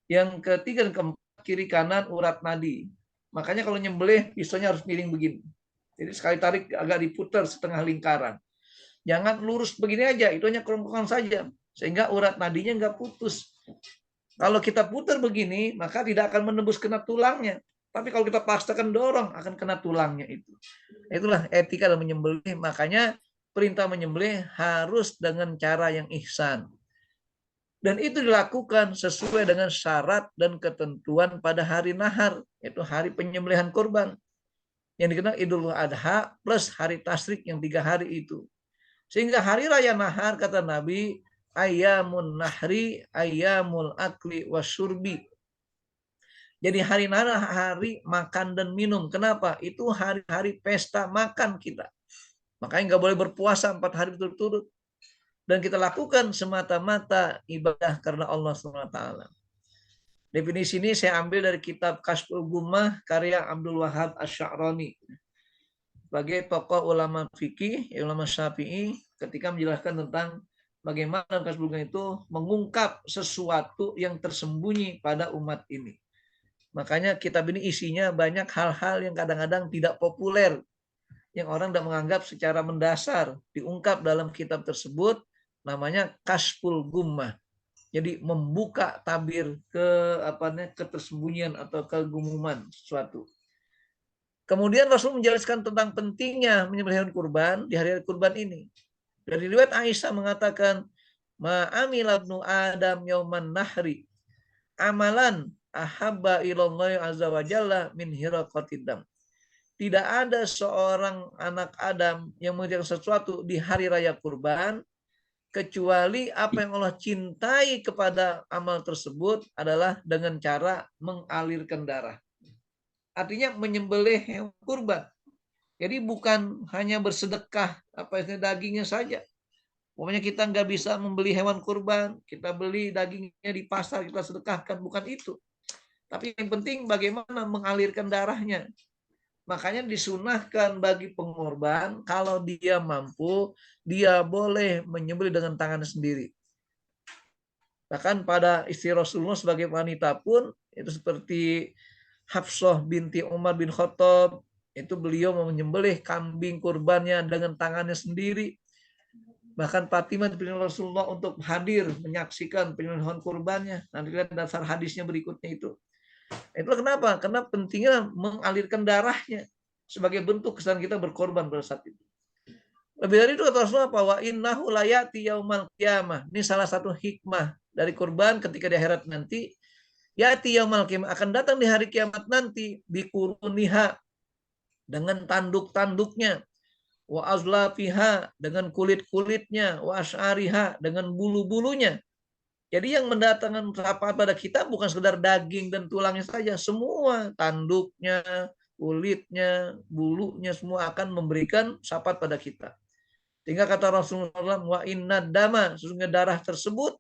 Speaker 2: Yang ketiga dan keempat kiri kanan urat nadi. Makanya kalau nyembelih pisaunya harus miring begini. Jadi sekali tarik agak diputar setengah lingkaran. Jangan lurus begini aja, itu hanya kerongkongan saja. Sehingga urat nadinya nggak putus. Kalau kita putar begini, maka tidak akan menembus kena tulangnya. Tapi kalau kita paksakan dorong, akan kena tulangnya itu. Itulah etika dalam menyembelih. Makanya perintah menyembelih harus dengan cara yang ihsan. Dan itu dilakukan sesuai dengan syarat dan ketentuan pada hari nahar, yaitu hari penyembelihan kurban. Yang dikenal Idul Adha plus hari tasrik yang 3 hari itu. Sehingga hari raya nahar, kata Nabi, ayamun nahri, ayamul akli wasyurbi. Jadi hari nahar hari makan dan minum. Kenapa? Itu hari-hari pesta makan kita. Makanya nggak boleh berpuasa 4 hari berturut-turut. Dan kita lakukan semata-mata ibadah karena Allah SWT. Definisi ini saya ambil dari kitab Kashful Gummah karya Abdul Wahab Asy-Sya'rani. Sebagai tokoh ulama fikih, ulama Syafi'i, ketika menjelaskan tentang bagaimana Kashful Gummah itu mengungkap sesuatu yang tersembunyi pada umat ini. Makanya kitab ini isinya banyak hal-hal yang kadang-kadang tidak populer, yang orang tidak menganggap secara mendasar, diungkap dalam kitab tersebut, namanya Kashful Gummah. Jadi membuka tabir ketersembunyian atau kegumuman sesuatu. Kemudian Rasul menjelaskan tentang pentingnya menyembelih hewan kurban di hari kurban ini. Dari riwayat Aisyah mengatakan, ma'amila ibnu Adam yauman nahri amalan ahabba ilallahi azza wa jalla min hiraqatidam. Tidak ada seorang anak Adam yang mengerjakan sesuatu di hari raya kurban kecuali apa yang Allah cintai kepada amal tersebut adalah dengan cara mengalirkan darah. Artinya menyembelih hewan kurban. Jadi bukan hanya bersedekah dagingnya saja. Pokoknya kita nggak bisa membeli hewan kurban, kita beli dagingnya di pasar, kita sedekahkan, bukan itu. Tapi yang penting bagaimana mengalirkan darahnya. Makanya disunahkan bagi pengorban, kalau dia mampu, dia boleh menyembelih dengan tangannya sendiri. Bahkan pada istri Rasulullah sebagai wanita pun, itu seperti Hafsah binti Umar bin Khattab, itu beliau menyembelih kambing kurbannya dengan tangannya sendiri. Bahkan Fatimah dipilih Rasulullah untuk hadir menyaksikan penyembelihan kurbannya. Nanti lihat dasar hadisnya berikutnya itu. Itulah kenapa? Karena pentingnya mengalirkan darahnya sebagai bentuk kesan kita berkorban pada saat itu. Lebih dari itu kata Rasulullah, wa innahu layati yaumal qiyamah. Ini salah satu hikmah dari kurban ketika di akhirat nanti. Yati yaumal qiyamah, akan datang di hari kiamat nanti biquruniha, dengan tanduk-tanduknya, wa azlafiha, dengan kulit-kulitnya, wa asy'ariha, dengan bulu-bulunya. Jadi yang mendatangkan syafaat pada kita bukan sekedar daging dan tulangnya saja, semua tanduknya, kulitnya, bulunya semua akan memberikan syafaat pada kita. Sehingga kata Rasulullah, wa inna dama, sesungguhnya darah tersebut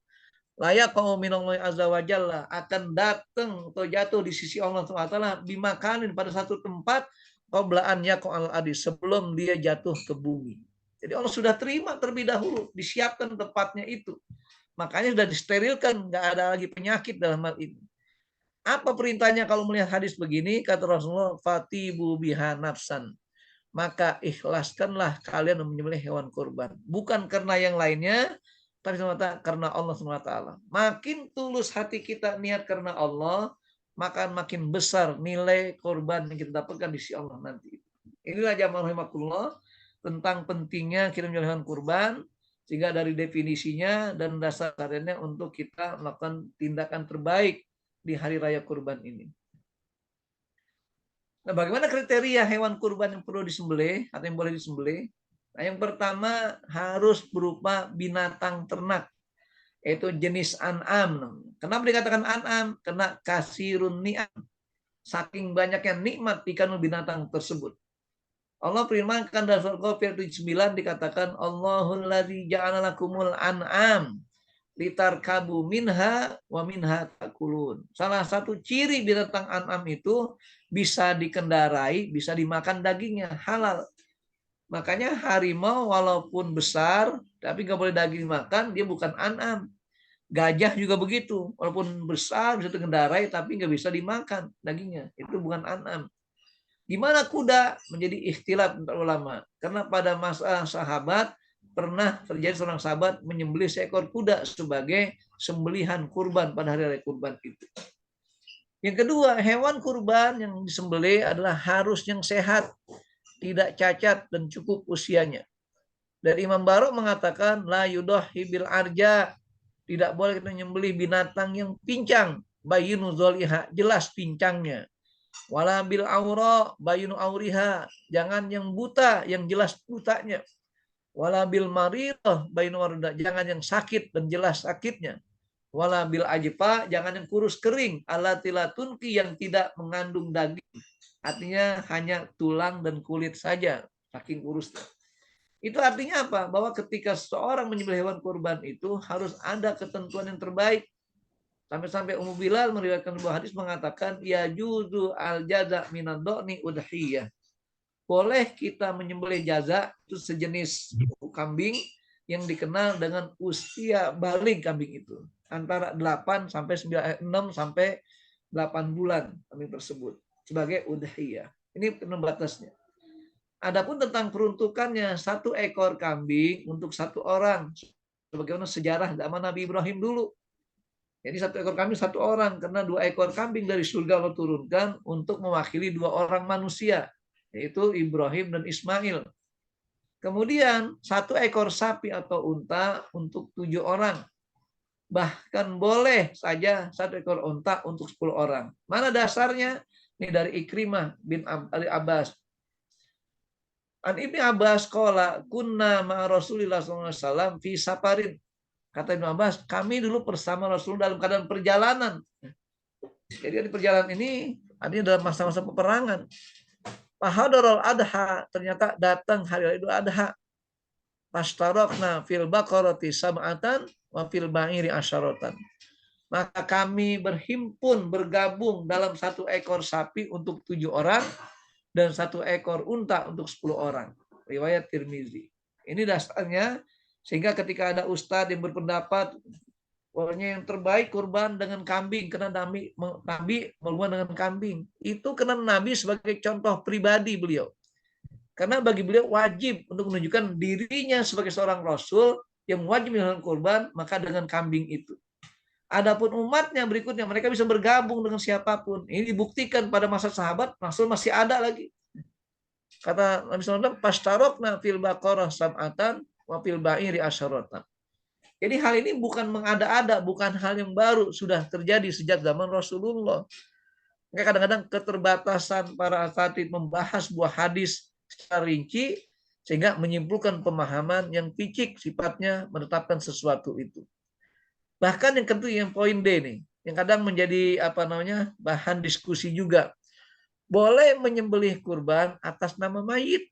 Speaker 2: layak kaum minallahi azza wa jalla, akan datang atau jatuh di sisi Allah SWT bimakanin, pada satu tempat, qabla an yaqa'al adi, sebelum dia jatuh ke bumi. Jadi Allah sudah terima terlebih dahulu, disiapkan tempatnya itu. Makanya sudah disterilkan, nggak ada lagi penyakit dalam hal ini. Apa perintahnya kalau melihat hadis begini? Kata Rasulullah, fatibu biha nafsan. Maka ikhlaskanlah kalian menyembelih hewan kurban. Bukan karena yang lainnya, tapi semata karena Allah SWT. Makin tulus hati kita niat karena Allah, maka makin besar nilai kurban yang kita dapatkan di sisi Allah nanti. Inilah jamaah rahimakumullah tentang pentingnya kita menyembelih hewan kurban, sehingga dari definisinya dan dasarnya untuk kita melakukan tindakan terbaik di hari raya kurban ini. Nah, bagaimana kriteria hewan kurban yang perlu disembelih atau yang boleh disembelih? Nah, yang pertama harus berupa binatang ternak, yaitu jenis an'am. Kenapa dikatakan an'am? Karena kasirun ni'am, saking banyaknya nikmat dikandung binatang tersebut. Allah firmankan dalam surat Ghafir 9 dikatakan, Allahul ladzi ja'ala lakumul an'am litarkabu minha wa minha takulun. Salah satu ciri binatang an'am itu bisa dikendarai, bisa dimakan dagingnya, halal. Makanya harimau walaupun besar, tapi nggak boleh daging makan, dia bukan an'am. Gajah juga begitu, walaupun besar bisa dikendarai, tapi nggak bisa dimakan dagingnya, itu bukan an'am. Gimana kuda? Menjadi ikhtilaf untuk ulama. Karena pada masa sahabat pernah terjadi seorang sahabat menyembelih seekor kuda sebagai sembelihan kurban pada hari raya kurban itu. Yang kedua, hewan kurban yang disembelih adalah harus yang sehat, tidak cacat dan cukup usianya. Dari Imam Barok mengatakan la yudahi bil arja, tidak boleh kita menyembelih binatang yang pincang, bayinu dzaliha, jelas pincangnya. Wala bil aura bayinu auriha, jangan yang buta, yang jelas butanya. Wala bil maridah bayinu warda, jangan yang sakit dan jelas sakitnya. Wala bil ajfa, jangan yang kurus kering, alatilatunki, yang tidak mengandung daging. Artinya hanya tulang dan kulit saja, saking kurusnya. Itu artinya apa? Bahwa ketika seorang menyembelih hewan kurban itu harus ada ketentuan yang terbaik. Sampai-sampai Ummu Bilal meriwayatkan sebuah hadis mengatakan, ya juzu al jaza minad do'ni udhiyah. Boleh kita menyembelih jaza, itu sejenis kambing yang dikenal dengan usia balik kambing itu. Antara 8 sampai 6 sampai 8 bulan kambing tersebut sebagai udhiyah. Ini batasnya. Adapun tentang peruntukannya, 1 ekor kambing untuk 1 orang. Sebagaimana sejarah zaman Nabi Ibrahim dulu. Jadi 1 ekor kambing 1 orang, karena 2 ekor kambing dari surga Allah turunkan untuk mewakili 2 orang manusia, yaitu Ibrahim dan Ismail. Kemudian 1 ekor sapi atau unta untuk 7 orang. Bahkan boleh saja 1 ekor unta untuk 10 orang. Mana dasarnya? Ini dari Ikrimah bin Abbas. An Ibnu Abbas qala kunna ma Rasulillah SAW fi safarin. Kata Ibnu Abbas, kami dulu bersama Rasul dalam keadaan perjalanan. Jadi di perjalanan ini artinya dalam masa-masa peperangan. Fahadarul adha, ternyata datang hari Idul Adha. Pastarokna fil baqarati sab'atan wa fil ba'iri asyaratan. Maka kami bergabung dalam 1 ekor sapi untuk 7 orang dan 1 ekor unta untuk 10 orang. Riwayat Tirmizi. Ini dasarnya, sehingga ketika ada ustadz yang berpendapat pokoknya yang terbaik kurban dengan kambing, karena Nabi kurban dengan kambing. Itu karena Nabi sebagai contoh pribadi beliau. Karena bagi beliau wajib untuk menunjukkan dirinya sebagai seorang rasul yang wajib melakukan kurban, maka dengan kambing itu. Adapun umatnya berikutnya, mereka bisa bergabung dengan siapapun. Ini dibuktikan pada masa sahabat, Rasul masih ada lagi. Kata Nabi SAW, pastarokna fil baqarah sab'atan wa fil ba'iri asyaratan. Jadi hal ini bukan mengada-ada, bukan hal yang baru, sudah terjadi sejak zaman Rasulullah. Kadang-kadang keterbatasan para asatidz membahas buah hadis secara rinci, sehingga menyimpulkan pemahaman yang picik sifatnya menetapkan sesuatu itu. Bahkan yang kedua, yang poin D nih, yang kadang menjadi bahan diskusi juga. Boleh menyembelih kurban atas nama mayit.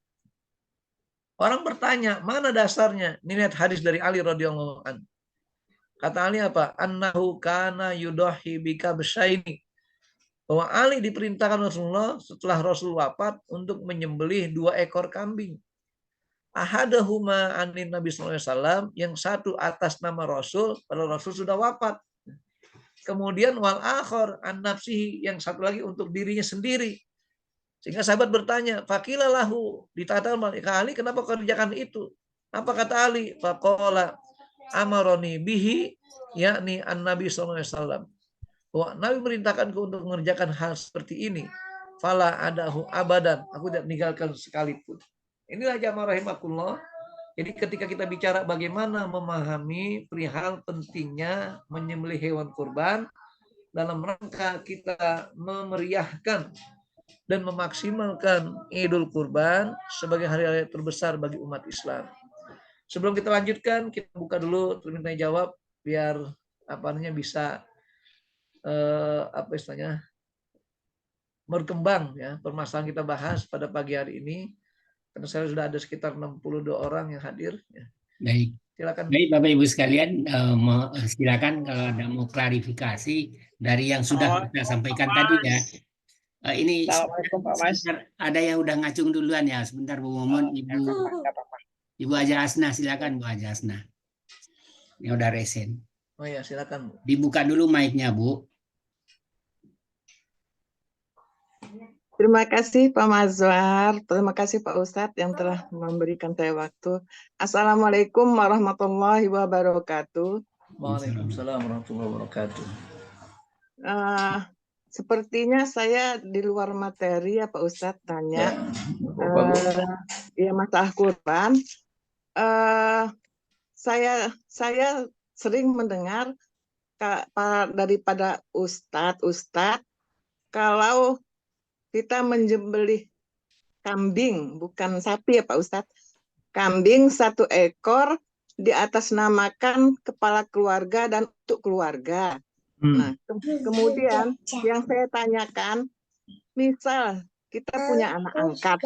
Speaker 2: Orang bertanya, mana dasarnya? Ini lihat hadis dari Ali radhiyallahu anhu. Kata Ali apa? Annahu kana yudahi bika besyaini. Bahwa Ali diperintahkan Rasulullah setelah Rasul wafat untuk menyembelih 2 ekor kambing. Ahadahuma anin Nabi SAW, yang satu atas nama Rasul, padahal Rasul sudah wafat. Kemudian wal akhor an nafsihi, yang satu lagi untuk dirinya sendiri. Sehingga sahabat bertanya, fakilah lahu, ditata Ali, kenapa kau kerjakan itu? Apa kata Ali? Faqala amaroni bihi, yakni an Nabi SAW. Bahwa Nabi merintahkanku untuk mengerjakan hal seperti ini. Fala adahu abadan, aku tidak meninggalkan sekalipun. Inilah jamaah rahimakumullah. Jadi ketika kita bicara bagaimana memahami perihal pentingnya menyembelih hewan kurban dalam rangka kita memeriahkan dan memaksimalkan Idul Kurban sebagai hari-hari terbesar bagi umat Islam. Sebelum kita lanjutkan, kita buka dulu permintaan jawab biar bisa berkembang ya permasalahan kita bahas pada pagi hari ini. Karena saya sudah ada sekitar 62 orang yang hadir. Ya.
Speaker 1: Baik.
Speaker 2: Silakan.
Speaker 1: Baik Bapak Ibu sekalian, silakan kalau ada mau klarifikasi dari yang sudah kita sampaikan tadi ya. Ini
Speaker 3: Assalamualaikum Pak Mas.
Speaker 1: ada yang udah ngacung duluan ya. Sebentar Bu Momon, Ibu Haja Asna, silakan Bu Haja Asna. Ini udah resen.
Speaker 2: Oh ya, silakan Bu.
Speaker 1: Dibuka dulu mic-nya Bu.
Speaker 3: Terima kasih Pak Mazwar, terima kasih Pak Ustadz yang telah memberikan saya waktu. Assalamualaikum warahmatullahi wabarakatuh.
Speaker 2: Waalaikumsalam warahmatullahi wabarakatuh.
Speaker 3: Sepertinya saya di luar materi ya Pak Ustadz tanya. Ya masalah kurban. Saya sering mendengar daripada Ustadz kalau kita menyembelih kambing, bukan sapi ya Pak Ustadz. Kambing 1 ekor diatasnamakan kepala keluarga dan untuk keluarga. Nah, kemudian yang saya tanyakan, misal kita punya anak angkat.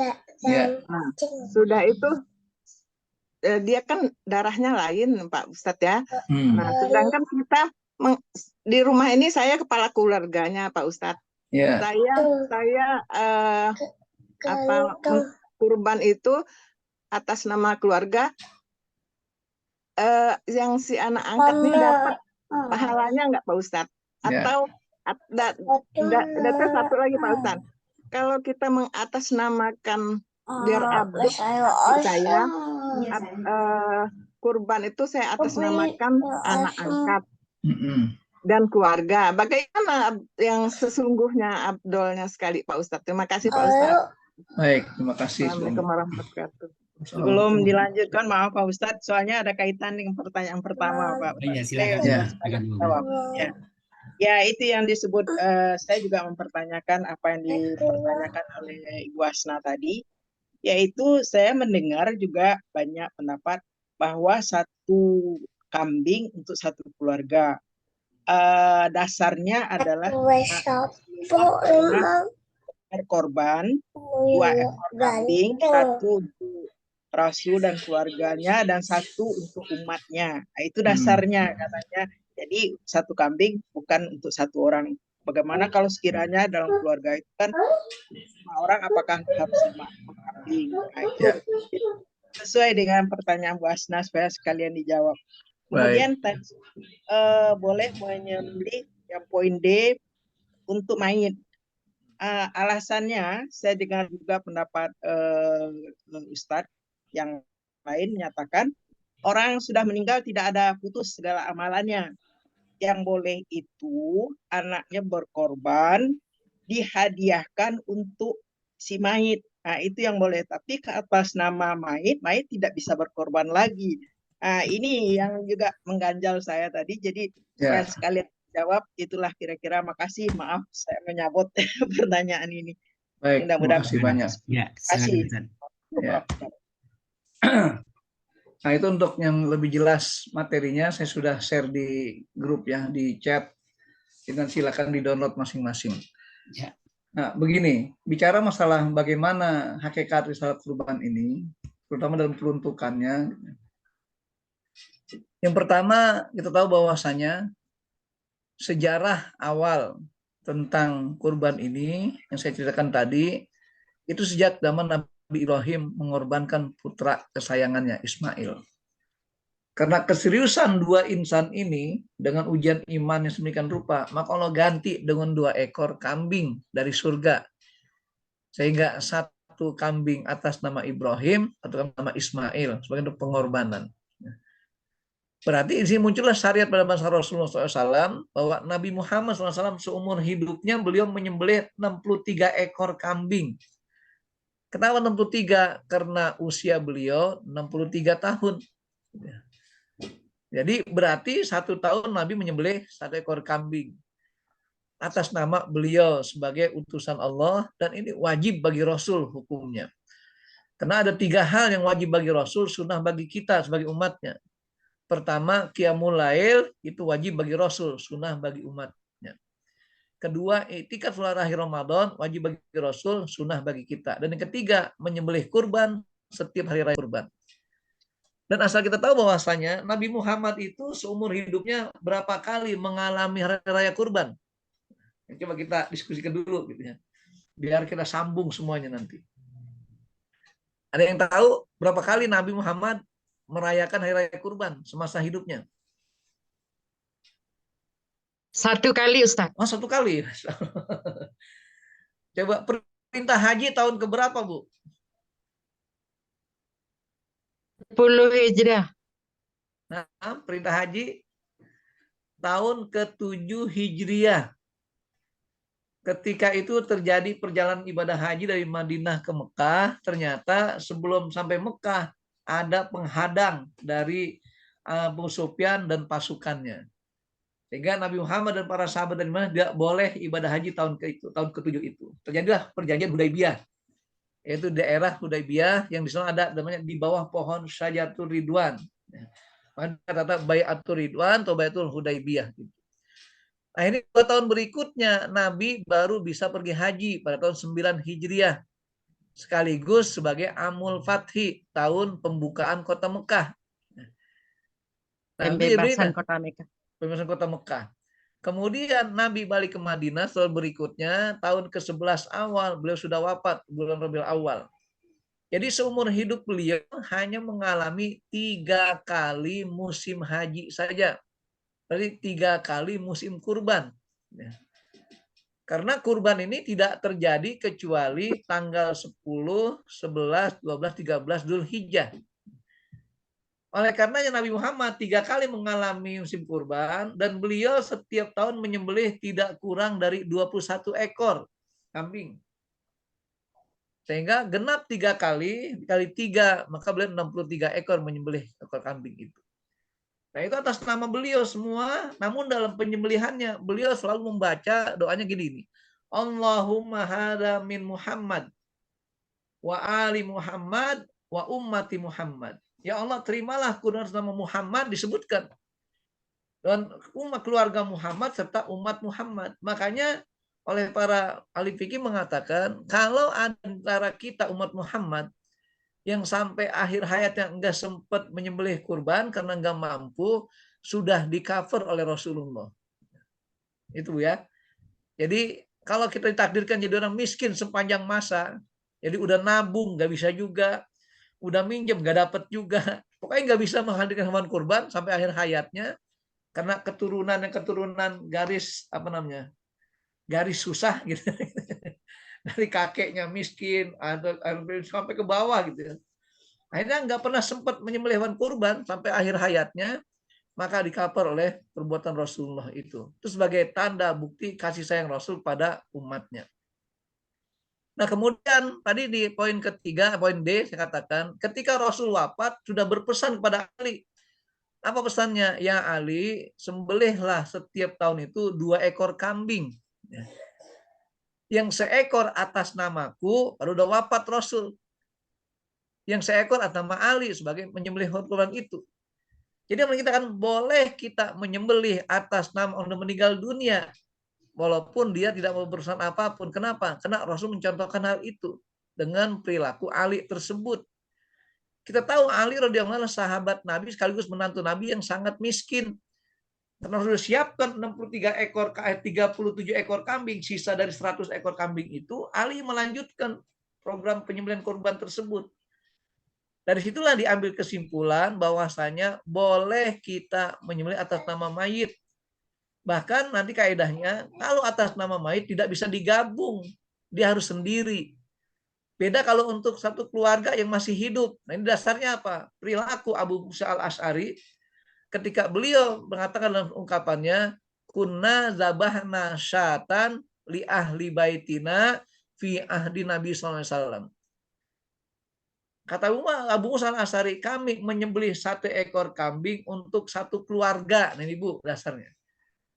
Speaker 3: Nah, sudah itu dia kan darahnya lain Pak Ustadz ya. Nah, sedangkan kita di rumah ini saya kepala keluarganya Pak Ustadz. Yeah. Saya kurban itu atas nama keluarga, yang si anak angkat ini dapat pahalanya nggak Pak Ustadz? Atau data satu lagi Pak Ustadz, kalau kita mengatasnamakan biar abdul saya kurban itu saya atasnamakan anak angkat. dan keluarga. Bagaimana yang sesungguhnya abdolnya sekali Pak Ustadz? Terima kasih Pak Ustadz.
Speaker 2: Baik, terima kasih.
Speaker 3: Assalamualaikum warahmatullahi wabarakatuh.
Speaker 4: Sebelum dilanjutkan, maaf Pak Ustadz, soalnya ada kaitan dengan pertanyaan pertama Pak.
Speaker 1: Iya,
Speaker 4: Saya
Speaker 1: silakan.
Speaker 4: sekalian jawab. Ya, itu yang disebut, saya juga mempertanyakan apa yang dipertanyakan oleh Ibu Asna tadi, yaitu saya mendengar juga banyak pendapat bahwa satu kambing untuk satu keluarga. Dasarnya adalah korban 2 ekor kambing, 1 untuk Rasul dan keluarganya dan 1 untuk umatnya. Nah, itu dasarnya katanya. Jadi 1 kambing bukan untuk 1 orang. Bagaimana kalau sekiranya dalam keluarga itu kan 5 orang, apakah harus 5 kambing? Nah, itu sesuai dengan pertanyaan Bu Asna supaya sekalian dijawab. Kemudian tadi boleh menyembelih yang poin D untuk mayit. Alasannya saya dengar juga pendapat Ustadz yang lain menyatakan orang sudah meninggal tidak ada putus segala amalannya. Yang boleh itu anaknya berkorban dihadiahkan untuk si mayit. Nah, itu yang boleh. Tapi ke atas nama mayit tidak bisa berkorban lagi. Nah, ini yang juga mengganjal saya tadi. Jadi sekalian jawab, itulah kira-kira. Makasih, maaf saya menyabot pertanyaan ini.
Speaker 2: Baik, terima kasih banyak.
Speaker 1: Ya,
Speaker 4: kasih.
Speaker 2: Ya. Nah, itu untuk yang lebih jelas materinya saya sudah share di grup ya, di chat. Dan silakan di-download masing-masing.
Speaker 1: Ya.
Speaker 2: Nah, begini, bicara masalah bagaimana hakikat risalah kurban ini, terutama dalam peruntukannya. Yang pertama, kita tahu bahwasanya sejarah awal tentang kurban ini yang saya ceritakan tadi, itu sejak zaman Nabi Ibrahim mengorbankan putra kesayangannya Ismail. Karena keseriusan 2 insan ini dengan ujian iman yang sedemikian rupa, maka Allah ganti dengan 2 ekor kambing dari surga. Sehingga 1 kambing atas nama Ibrahim, atau nama Ismail sebagai pengorbanan. Berarti di sini muncullah syariat pada masa Rasulullah SAW bahwa Nabi Muhammad SAW seumur hidupnya beliau menyembelih 63 ekor kambing. Kenapa 63? Karena usia beliau 63 tahun. Jadi berarti 1 tahun Nabi menyembelih 1 ekor kambing atas nama beliau sebagai utusan Allah, dan ini wajib bagi Rasul hukumnya. Karena ada 3 hal yang wajib bagi Rasul, sunnah bagi kita sebagai umatnya. Pertama, qiyamul lail itu wajib bagi Rasul, sunnah bagi umatnya. Kedua, i'tikaful akhir Ramadan wajib bagi Rasul, sunnah bagi kita. Dan yang ketiga, menyembelih kurban setiap hari raya kurban. Dan asal kita tahu bahwasanya Nabi Muhammad itu seumur hidupnya berapa kali mengalami hari raya kurban. Coba kita diskusikan dulu gitu ya. Biar kita sambung semuanya nanti. Ada yang tahu berapa kali Nabi Muhammad merayakan hari raya kurban semasa hidupnya?
Speaker 5: 1 kali Ustaz.
Speaker 2: Oh, 1 kali. Coba perintah haji tahun keberapa, Bu?
Speaker 5: 10 Hijriah.
Speaker 2: Nah, perintah haji tahun ke-7 Hijriah. Ketika itu terjadi perjalanan ibadah haji dari Madinah ke Mekah, ternyata sebelum sampai Mekah ada penghadang dari Abu Sufyan dan pasukannya. Sehingga Nabi Muhammad dan para sahabat dari Madinah tidak boleh ibadah haji tahun ke-7 itu. Terjadilah perjanjian Hudaybiyah. Yaitu daerah Hudaybiyah yang di sana ada namanya di bawah pohon Syajatul Ridwan. Maka kata Bai'atul Ridwan atau Bai'atul Hudaybiyah. Nah, ini 2 tahun berikutnya Nabi baru bisa pergi haji pada tahun 9 Hijriah. Sekaligus sebagai Amul Fathi, tahun pembukaan kota Mekah.
Speaker 5: Pembebasan kota Mekah.
Speaker 2: Pembebasan kota Mekah. Kemudian Nabi balik ke Madinah tahun berikutnya, tahun ke-11 awal, beliau sudah wafat, bulan Rabiul Awal. Jadi seumur hidup beliau hanya mengalami 3 kali musim haji saja. Berarti 3 kali musim kurban. Karena kurban ini tidak terjadi kecuali tanggal 10, 11, 12, 13 Dzulhijjah. Oleh karenanya Nabi Muhammad 3 kali mengalami musim kurban dan beliau setiap tahun menyembelih tidak kurang dari 21 ekor kambing. Sehingga genap 3 kali, kali 3, maka beliau 63 ekor menyembelih ekor kambing itu. Nah itu atas nama beliau semua, namun dalam penyembelihannya beliau selalu membaca doanya gini nih. Allahumma hada min Muhammad wa ali Muhammad wa ummati Muhammad. Ya Allah, terimalah kurban nama Muhammad disebutkan. Dan umat keluarga Muhammad serta umat Muhammad. Makanya oleh para ahli fikih mengatakan, kalau antara kita umat Muhammad yang sampai akhir hayatnya enggak sempat menyembelih kurban karena enggak mampu, sudah di cover oleh Rasulullah. Itu ya. Jadi kalau kita ditakdirkan jadi orang miskin sepanjang masa, jadi udah nabung nggak bisa juga, udah minjem nggak dapat juga, pokoknya nggak bisa menghadirkan hewan kurban sampai akhir hayatnya karena keturunan garis apa namanya, garis susah gitu. Dari kakeknya miskin atau sampai ke bawah gitu ya. Akhirnya nggak pernah sempat menyembelih hewan kurban sampai akhir hayatnya, maka di-cover oleh perbuatan Rasulullah itu. Itu sebagai tanda bukti kasih sayang Rasul pada umatnya. Nah kemudian tadi di poin ketiga, poin D saya katakan, ketika Rasul wafat sudah berpesan kepada Ali. Apa pesannya? Ya Ali, sembelihlah setiap tahun itu 2 ekor kambing. Yang seekor atas namaku, baru udah wafat Rasul. Yang seekor atas nama Ali sebagai menyembelih kurban itu. Jadi kita kan boleh kita menyembelih atas nama orang yang meninggal dunia, walaupun dia tidak mau berurusan apapun. Kenapa? Karena Rasul mencontohkan hal itu dengan perilaku Ali tersebut. Kita tahu Ali radhiyallahu anhu sahabat Nabi sekaligus menantu Nabi yang sangat miskin. Karena sudah siapkan 37 ekor kambing, sisa dari 100 ekor kambing itu, Ali melanjutkan program penyembelihan kurban tersebut. Dari situlah diambil kesimpulan bahwasanya boleh kita menyembelih atas nama mayit. Bahkan nanti kaidahnya, kalau atas nama mayit tidak bisa digabung, dia harus sendiri. Beda kalau untuk satu keluarga yang masih hidup. Nah ini dasarnya apa? Perilaku Abu Musa al-Asy'ari ketika beliau mengatakan dalam ungkapannya, kunna zabahna syatan li ahli baitina fi ahdi Nabi SAW. Kata Abu Musa al-Asy'ari, kami menyembelih 1 ekor kambing untuk satu keluarga. Nah ini Bu dasarnya.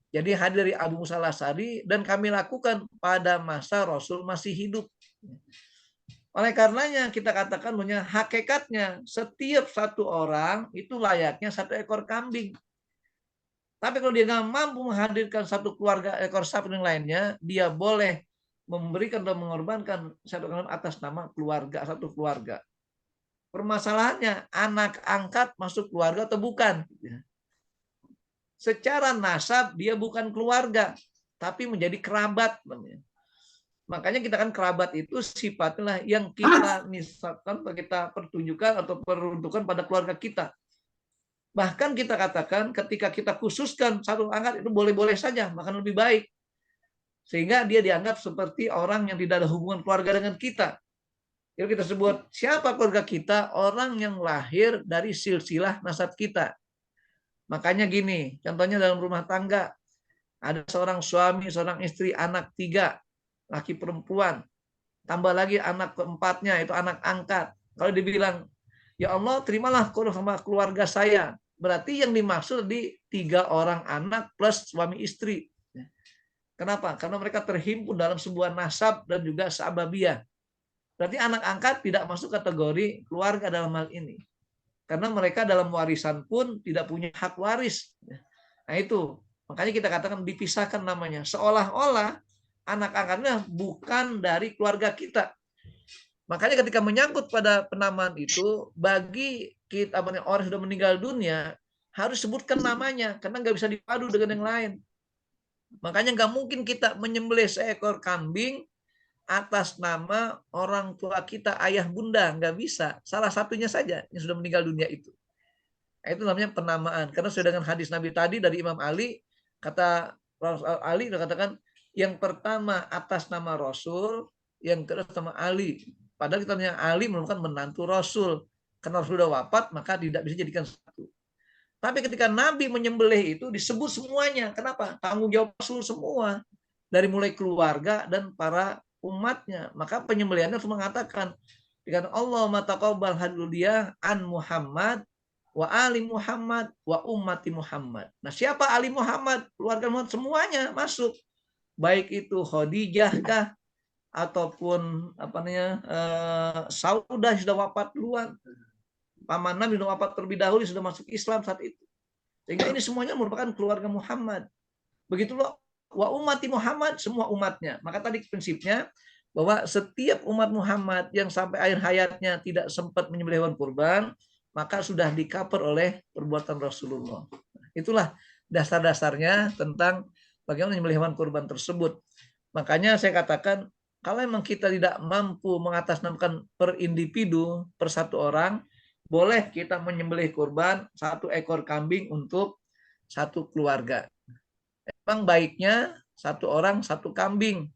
Speaker 2: Jadi hadir dari Abu Musa al-Asy'ari dan kami lakukan pada masa Rasul masih hidup. Oleh karenanya kita katakan punya hakikatnya setiap satu orang itu layaknya 1 ekor kambing. Tapi kalau dia nggak mampu menghadirkan satu keluarga ekor sapi yang lainnya, dia boleh memberikan dan mengorbankan 1 ekor atas nama keluarga, satu keluarga. Permasalahannya anak angkat masuk keluarga atau bukan? Secara nasab dia bukan keluarga, tapi menjadi kerabat namanya. Makanya kita kan kerabat itu sifatnya yang kita nisabkan, kita pertunjukkan atau peruntukan pada keluarga kita. Bahkan kita katakan ketika kita khususkan satu angkat itu boleh-boleh saja, bahkan lebih baik. Sehingga dia dianggap seperti orang yang tidak ada hubungan keluarga dengan kita. Jadi kita sebut siapa keluarga kita? Orang yang lahir dari silsilah nasab kita. Makanya gini, contohnya dalam rumah tangga. Ada seorang suami, seorang istri, anak 3. Laki perempuan. Tambah lagi anak keempatnya, itu anak angkat. Kalau dibilang, ya Allah terimalah sama keluarga saya. Berarti yang dimaksud di 3 orang anak plus suami istri. Kenapa? Karena mereka terhimpun dalam sebuah nasab dan juga sababiyah. Berarti anak angkat tidak masuk kategori keluarga dalam hal ini. Karena mereka dalam warisan pun tidak punya hak waris. Nah itu, makanya kita katakan dipisahkan namanya. Seolah-olah anak angkatnya bukan dari keluarga kita. Makanya ketika menyangkut pada penamaan itu, bagi kita orang sudah meninggal dunia, harus sebutkan namanya, karena nggak bisa dipadu dengan yang lain. Makanya nggak mungkin kita menyembelih seekor kambing atas nama orang tua kita, ayah bunda, nggak bisa. Salah satunya saja yang sudah meninggal dunia itu. Itu namanya penamaan. Karena sesuai dengan hadis Nabi tadi dari Imam Ali, kata Ali katakan yang pertama atas nama Rasul, yang kedua nama Ali. Padahal kita tanya Ali merupakan menantu Rasul. Karena Rasul sudah wafat, maka tidak bisa jadikan satu. Tapi ketika Nabi menyembelih itu disebut semuanya. Kenapa? Tanggung jawab Rasul semua. Dari mulai keluarga dan para umatnya. Maka penyembelihannya harus mengatakan, dengan Allah mataqabbal haduliyah an Muhammad wa ali Muhammad wa ummati Muhammad. Nah, siapa ali Muhammad? Keluarga Muhammad semuanya masuk. Baik itu Khadijah kah ataupun apa namanya Saudah sudah wafat duluan. Paman Nabi sudah wafat terlebih dahulu, sudah masuk Islam saat itu. Sehingga ini semuanya merupakan keluarga Muhammad. Begitulah wa ummati Muhammad, semua umatnya. Maka tadi prinsipnya bahwa setiap umat Muhammad yang sampai akhir hayatnya tidak sempat menyembelih hewan kurban, maka sudah di-cover oleh perbuatan Rasulullah. Itulah dasar-dasarnya tentang bagaimana menyembelih hewan kurban tersebut. Makanya saya katakan, kalau memang kita tidak mampu mengatasnamakan per individu, per satu orang, boleh kita menyembelih kurban 1 ekor kambing untuk satu keluarga. Memang baiknya 1 orang 1 kambing.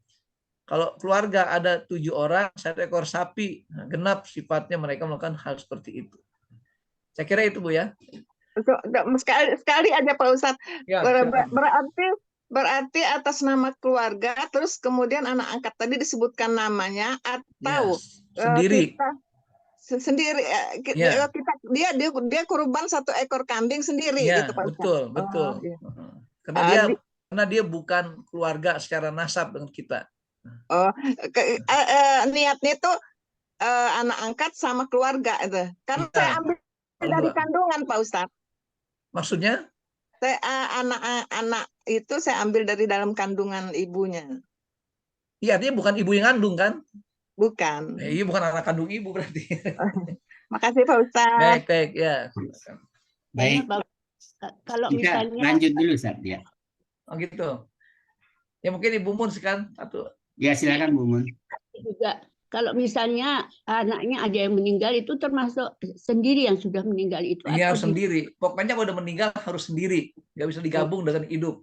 Speaker 2: Kalau keluarga ada 7 orang, 1 ekor sapi. Nah, genap sifatnya mereka melakukan hal seperti itu. Saya kira itu, Bu, ya.
Speaker 3: Sekali aja Pak Ustadz.
Speaker 2: Ya,
Speaker 3: Berarti atas nama keluarga, terus kemudian anak angkat tadi disebutkan namanya, atau
Speaker 2: sendiri.
Speaker 3: kita sendiri
Speaker 2: Ya.
Speaker 3: dia kurban 1 ekor kambing sendiri
Speaker 2: Ya,
Speaker 3: gitu Pak Ustadz.
Speaker 2: betul.
Speaker 3: Oh, iya.
Speaker 2: Karena dia bukan keluarga secara nasab dengan kita.
Speaker 3: Niatnya itu anak angkat sama keluarga itu. Karena saya ambil dari kandungan Pak Ustadz.
Speaker 2: Maksudnya?
Speaker 3: Saya anak itu saya ambil dari dalam kandungan ibunya.
Speaker 2: Iya, artinya bukan ibu yang ngandung kan?
Speaker 3: Bukan.
Speaker 2: Iya, bukan anak kandung ibu berarti.
Speaker 3: Makasih Pak Ustadz.
Speaker 2: Baik, ya.
Speaker 1: Baik.
Speaker 6: Kalau
Speaker 1: Kita
Speaker 6: misalnya
Speaker 1: lanjut dulu, Ustaz, ya.
Speaker 2: Oh gitu. Ya mungkin Ibu Mun sekarang satu.
Speaker 1: Ya, silakan Bu Mun.
Speaker 6: juga kalau misalnya anaknya ada yang meninggal itu termasuk sendiri yang sudah meninggal itu
Speaker 2: Iya,
Speaker 6: atau
Speaker 2: harus sendiri. Pokoknya kalau udah meninggal harus sendiri. Nggak bisa digabung dengan hidup.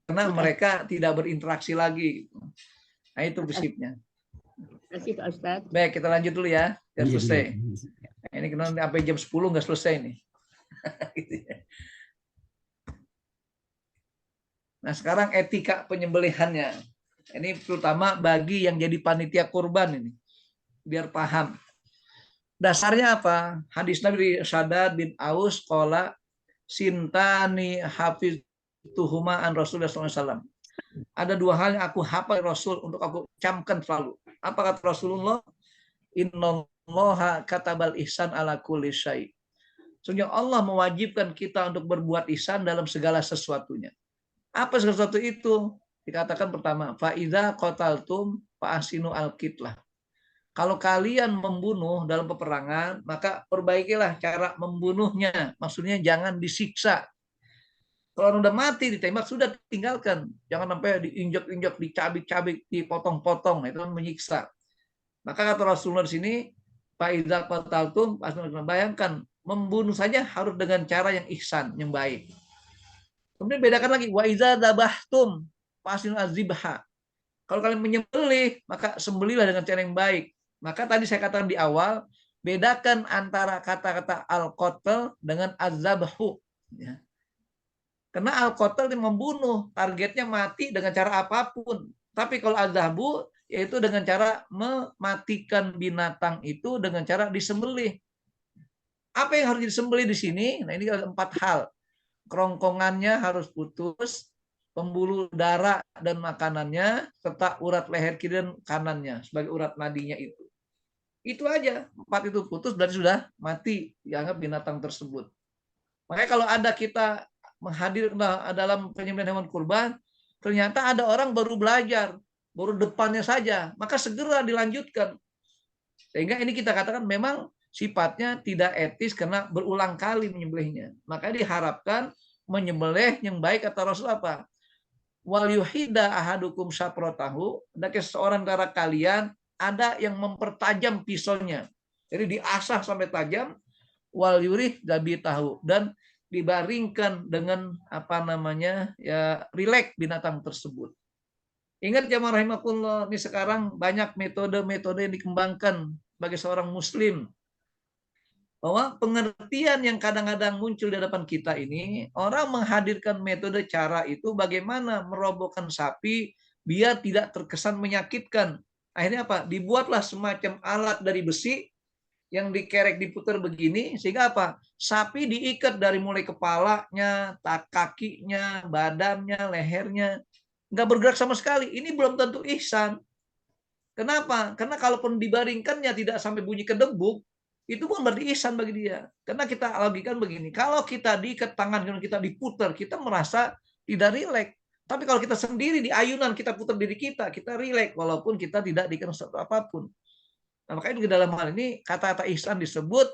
Speaker 2: Karena mereka tidak berinteraksi lagi. Nah, itu prinsipnya.
Speaker 6: Terima kasih Pak Ustadz.
Speaker 2: Baik, kita lanjut dulu ya. Biar selesai. Nah, ini kena sampai jam 10 nggak selesai nih. Nah, sekarang etika penyembelihannya. Ini terutama bagi yang jadi panitia kurban ini. Biar paham. Dasarnya apa? Hadis Nabi Shaddad bin Aus qala sintani hafiztuhuma an Rasulullah SAW. Ada 2 hal yang aku hafal Rasul untuk aku camkan selalu. Apa kata Rasulullah? Innallaha katabal ihsan ala kulli syai. Sesungguhnya Allah mewajibkan kita untuk berbuat ihsan dalam segala sesuatunya. Apa segala sesuatu itu? Dikatakan pertama, fa idza qataltum fa ahsinu al-qitlah. Kalau kalian membunuh dalam peperangan, maka perbaikilah cara membunuhnya. Maksudnya jangan disiksa. Kalau udah mati ditembak sudah tinggalkan. Jangan sampai diinjak-injak, dicabik-cabik, dipotong-potong, itu menyiksa. Maka kata Rasulullah di sini, fa idza qataltum, bayangkan membunuh saja harus dengan cara yang ihsan, yang baik. Kemudian bedakan lagi, wa iza dabahtum fasin azibha. Kalau kalian menyembelih, maka sembelihlah dengan cara yang baik. Maka tadi saya katakan di awal, bedakan antara kata-kata al-qatl dengan az-zabhu. Ya. Karena al-qatl itu membunuh, targetnya mati dengan cara apapun. Tapi kalau az-zabhu, yaitu dengan cara mematikan binatang itu dengan cara disembelih. Apa yang harus disembelih di sini? Nah, ini ada 4 hal. Kerongkongannya harus putus, pembuluh darah dan makanannya, serta urat leher kiri dan kanannya sebagai urat nadinya itu. Itu aja. 4 itu putus berarti sudah mati dianggap binatang tersebut. Makanya kalau ada kita menghadir dalam penyembelihan hewan kurban, ternyata ada orang baru belajar, baru depannya saja, maka segera dilanjutkan. Sehingga ini kita katakan memang sifatnya tidak etis karena berulang kali menyembelihnya. Maka diharapkan menyembelih yang baik kata Rasul apa? Wal yuhida ahadukum saprotahu, hendaknya seorang antara kalian ada yang mempertajam pisaunya. Jadi diasah sampai tajam, wal yurih gabi tahu, dan dibaringkan dengan apa namanya ya rileks binatang tersebut. Ingat jamaah rahimakumullah, ini sekarang banyak metode-metode yang dikembangkan bagi seorang muslim. bahwa pengertian yang kadang-kadang muncul di hadapan kita ini, orang menghadirkan metode cara itu bagaimana merobohkan sapi biar tidak terkesan menyakitkan. Akhirnya apa? Dibuatlah semacam alat dari besi yang dikerek diputar begini, sehingga apa? Sapi diikat dari mulai kepalanya, kakinya, badannya, lehernya, nggak bergerak sama sekali. Ini belum tentu ihsan. Kenapa? Karena kalaupun dibaringkannya tidak sampai bunyi kedebuk, itu pun berarti ihsan bagi dia. Karena kita logikan begini, kalau kita diikat tangan, kita diputar, kita merasa tidak rileks. Tapi kalau kita sendiri di ayunan, kita putar diri kita rileks, walaupun kita tidak diikat sesuatu apapun. Nah, makanya di dalam hal ini, kata-kata ihsan disebut,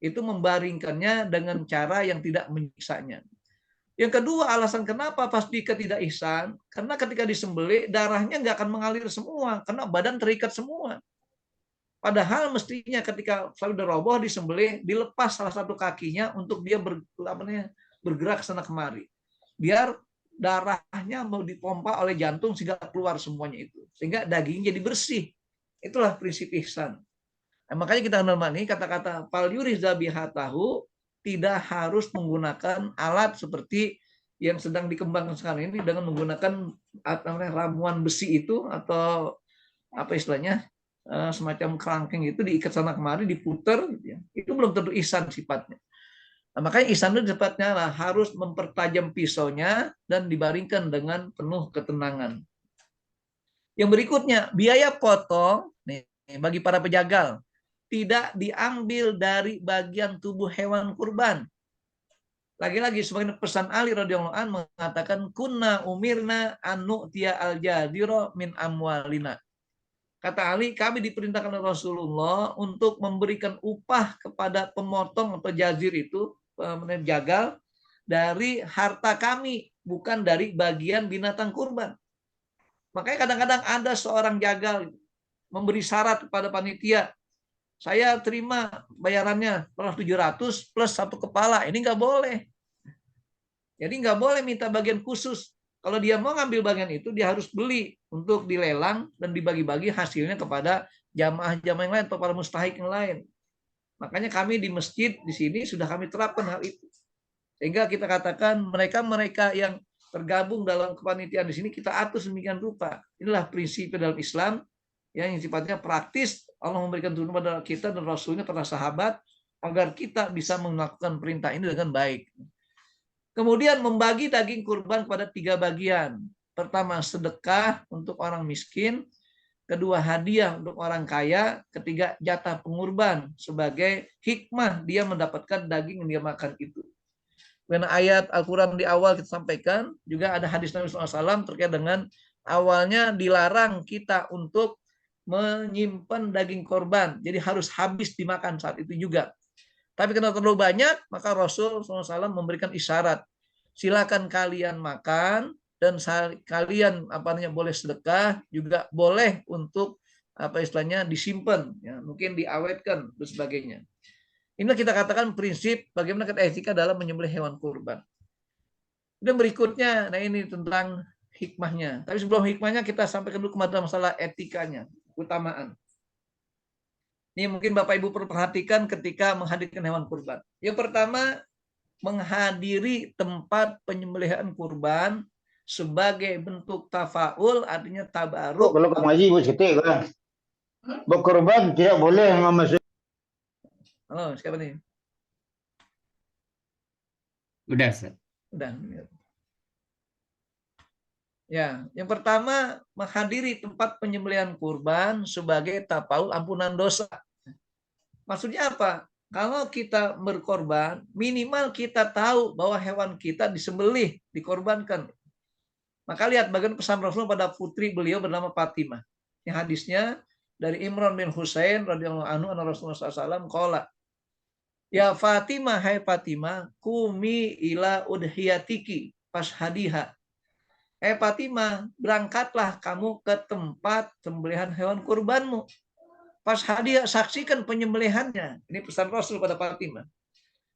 Speaker 2: itu membaringkannya dengan cara yang tidak menyiksanya. Yang kedua, alasan kenapa pas diikat tidak ihsan, karena ketika disembelih darahnya nggak akan mengalir semua, karena badan terikat semua. Padahal mestinya ketika sudah roboh disembelih, dilepas salah satu kakinya untuk dia bergerak sana kemari, biar darahnya mau dipompa oleh jantung sehingga keluar semuanya itu, sehingga dagingnya jadi bersih. Itulah prinsip ihsan. Nah, makanya kita normali kata-kata fal yuriz zabihatahu tidak harus menggunakan alat seperti yang sedang dikembangkan sekarang ini dengan menggunakan ramuan besi itu atau apa istilahnya semacam kerangkeng itu diikat sana kemari diputar gitu ya. Itu belum tentu ihsan sifatnya. Nah, makanya ihsan itu sifatnya harus mempertajam pisaunya dan dibaringkan dengan penuh ketenangan. Yang berikutnya, biaya potong nih bagi para pejagal tidak diambil dari bagian tubuh hewan kurban. Lagi-lagi sebagai pesan Ali radhiyallahu anhu mengatakan kunna umirna an nu'tiya al-jadira min amwalina. Kata Ali, kami diperintahkan oleh Rasulullah untuk memberikan upah kepada pemotong atau jazir itu, jagal, dari harta kami, bukan dari bagian binatang kurban. Makanya kadang-kadang ada seorang jagal memberi syarat kepada panitia, saya terima bayarannya 700 plus satu kepala. Ini nggak boleh. Jadi nggak boleh minta bagian khusus. Kalau dia mau ngambil bagian itu, dia harus beli untuk dilelang dan dibagi-bagi hasilnya kepada jamaah-jamaah yang lain atau para mustahik yang lain. Makanya kami di masjid di sini sudah kami terapkan hal itu. Sehingga kita katakan mereka-mereka yang tergabung dalam kepanitiaan di sini kita atur sedemikian rupa. Inilah prinsip dalam Islam yang sifatnya praktis. Allah memberikan tuntunan kepada kita dan Rasulnya, para sahabat, agar kita bisa melakukan perintah ini dengan baik. Kemudian membagi daging kurban kepada 3 bagian. Pertama, sedekah untuk orang miskin. Kedua, hadiah untuk orang kaya. Ketiga, jatah pengurban sebagai hikmah dia mendapatkan daging yang dia makan itu. Karena ayat Al-Quran di awal kita sampaikan, juga ada hadis Nabi SAW terkait dengan awalnya dilarang kita untuk menyimpan daging korban. Jadi harus habis dimakan saat itu juga. Tapi karena terlalu banyak, maka Rasul SAW memberikan isyarat. Silakan kalian makan dan kalian boleh sedekah, juga boleh untuk istilahnya disimpan, ya, mungkin diawetkan dan sebagainya. Inilah kita katakan prinsip bagaimana etika dalam menyembelih hewan kurban. Dan berikutnya, nah ini tentang hikmahnya. Tapi sebelum hikmahnya kita sampaikan dulu kepada masalah etikanya, utamaan. Ini mungkin Bapak Ibu perlu perhatikan ketika menghadirkan hewan kurban. Yang pertama, menghadiri tempat penyembelihan kurban sebagai bentuk tafaul, artinya tabaruk.
Speaker 7: Kalau kamu ngaji ibu cetek kan, berkorban tidak boleh memasuki.
Speaker 2: Halo, siapa nih?
Speaker 1: Udah, Ustaz.
Speaker 2: Udah. Ya, yang pertama menghadiri tempat penyembelihan kurban sebagai tapaul ampunan dosa. Maksudnya apa? Kalau kita berkorban, minimal kita tahu bahwa hewan kita disembelih, dikorbankan. Maka lihat bagian pesan Rasul pada putri beliau bernama Fatimah. Ini hadisnya dari Imran bin Husain radhiyallahu anhu anna Rasulullah SAW qala, ya Fatimah, hai Fatimah, kumi ila udhiyatiki fashhadiha. Fatimah, berangkatlah kamu ke tempat sembelihan hewan kurbanmu. Pas hadiah, saksikan penyembelihannya. Ini pesan Rasul pada Fatimah.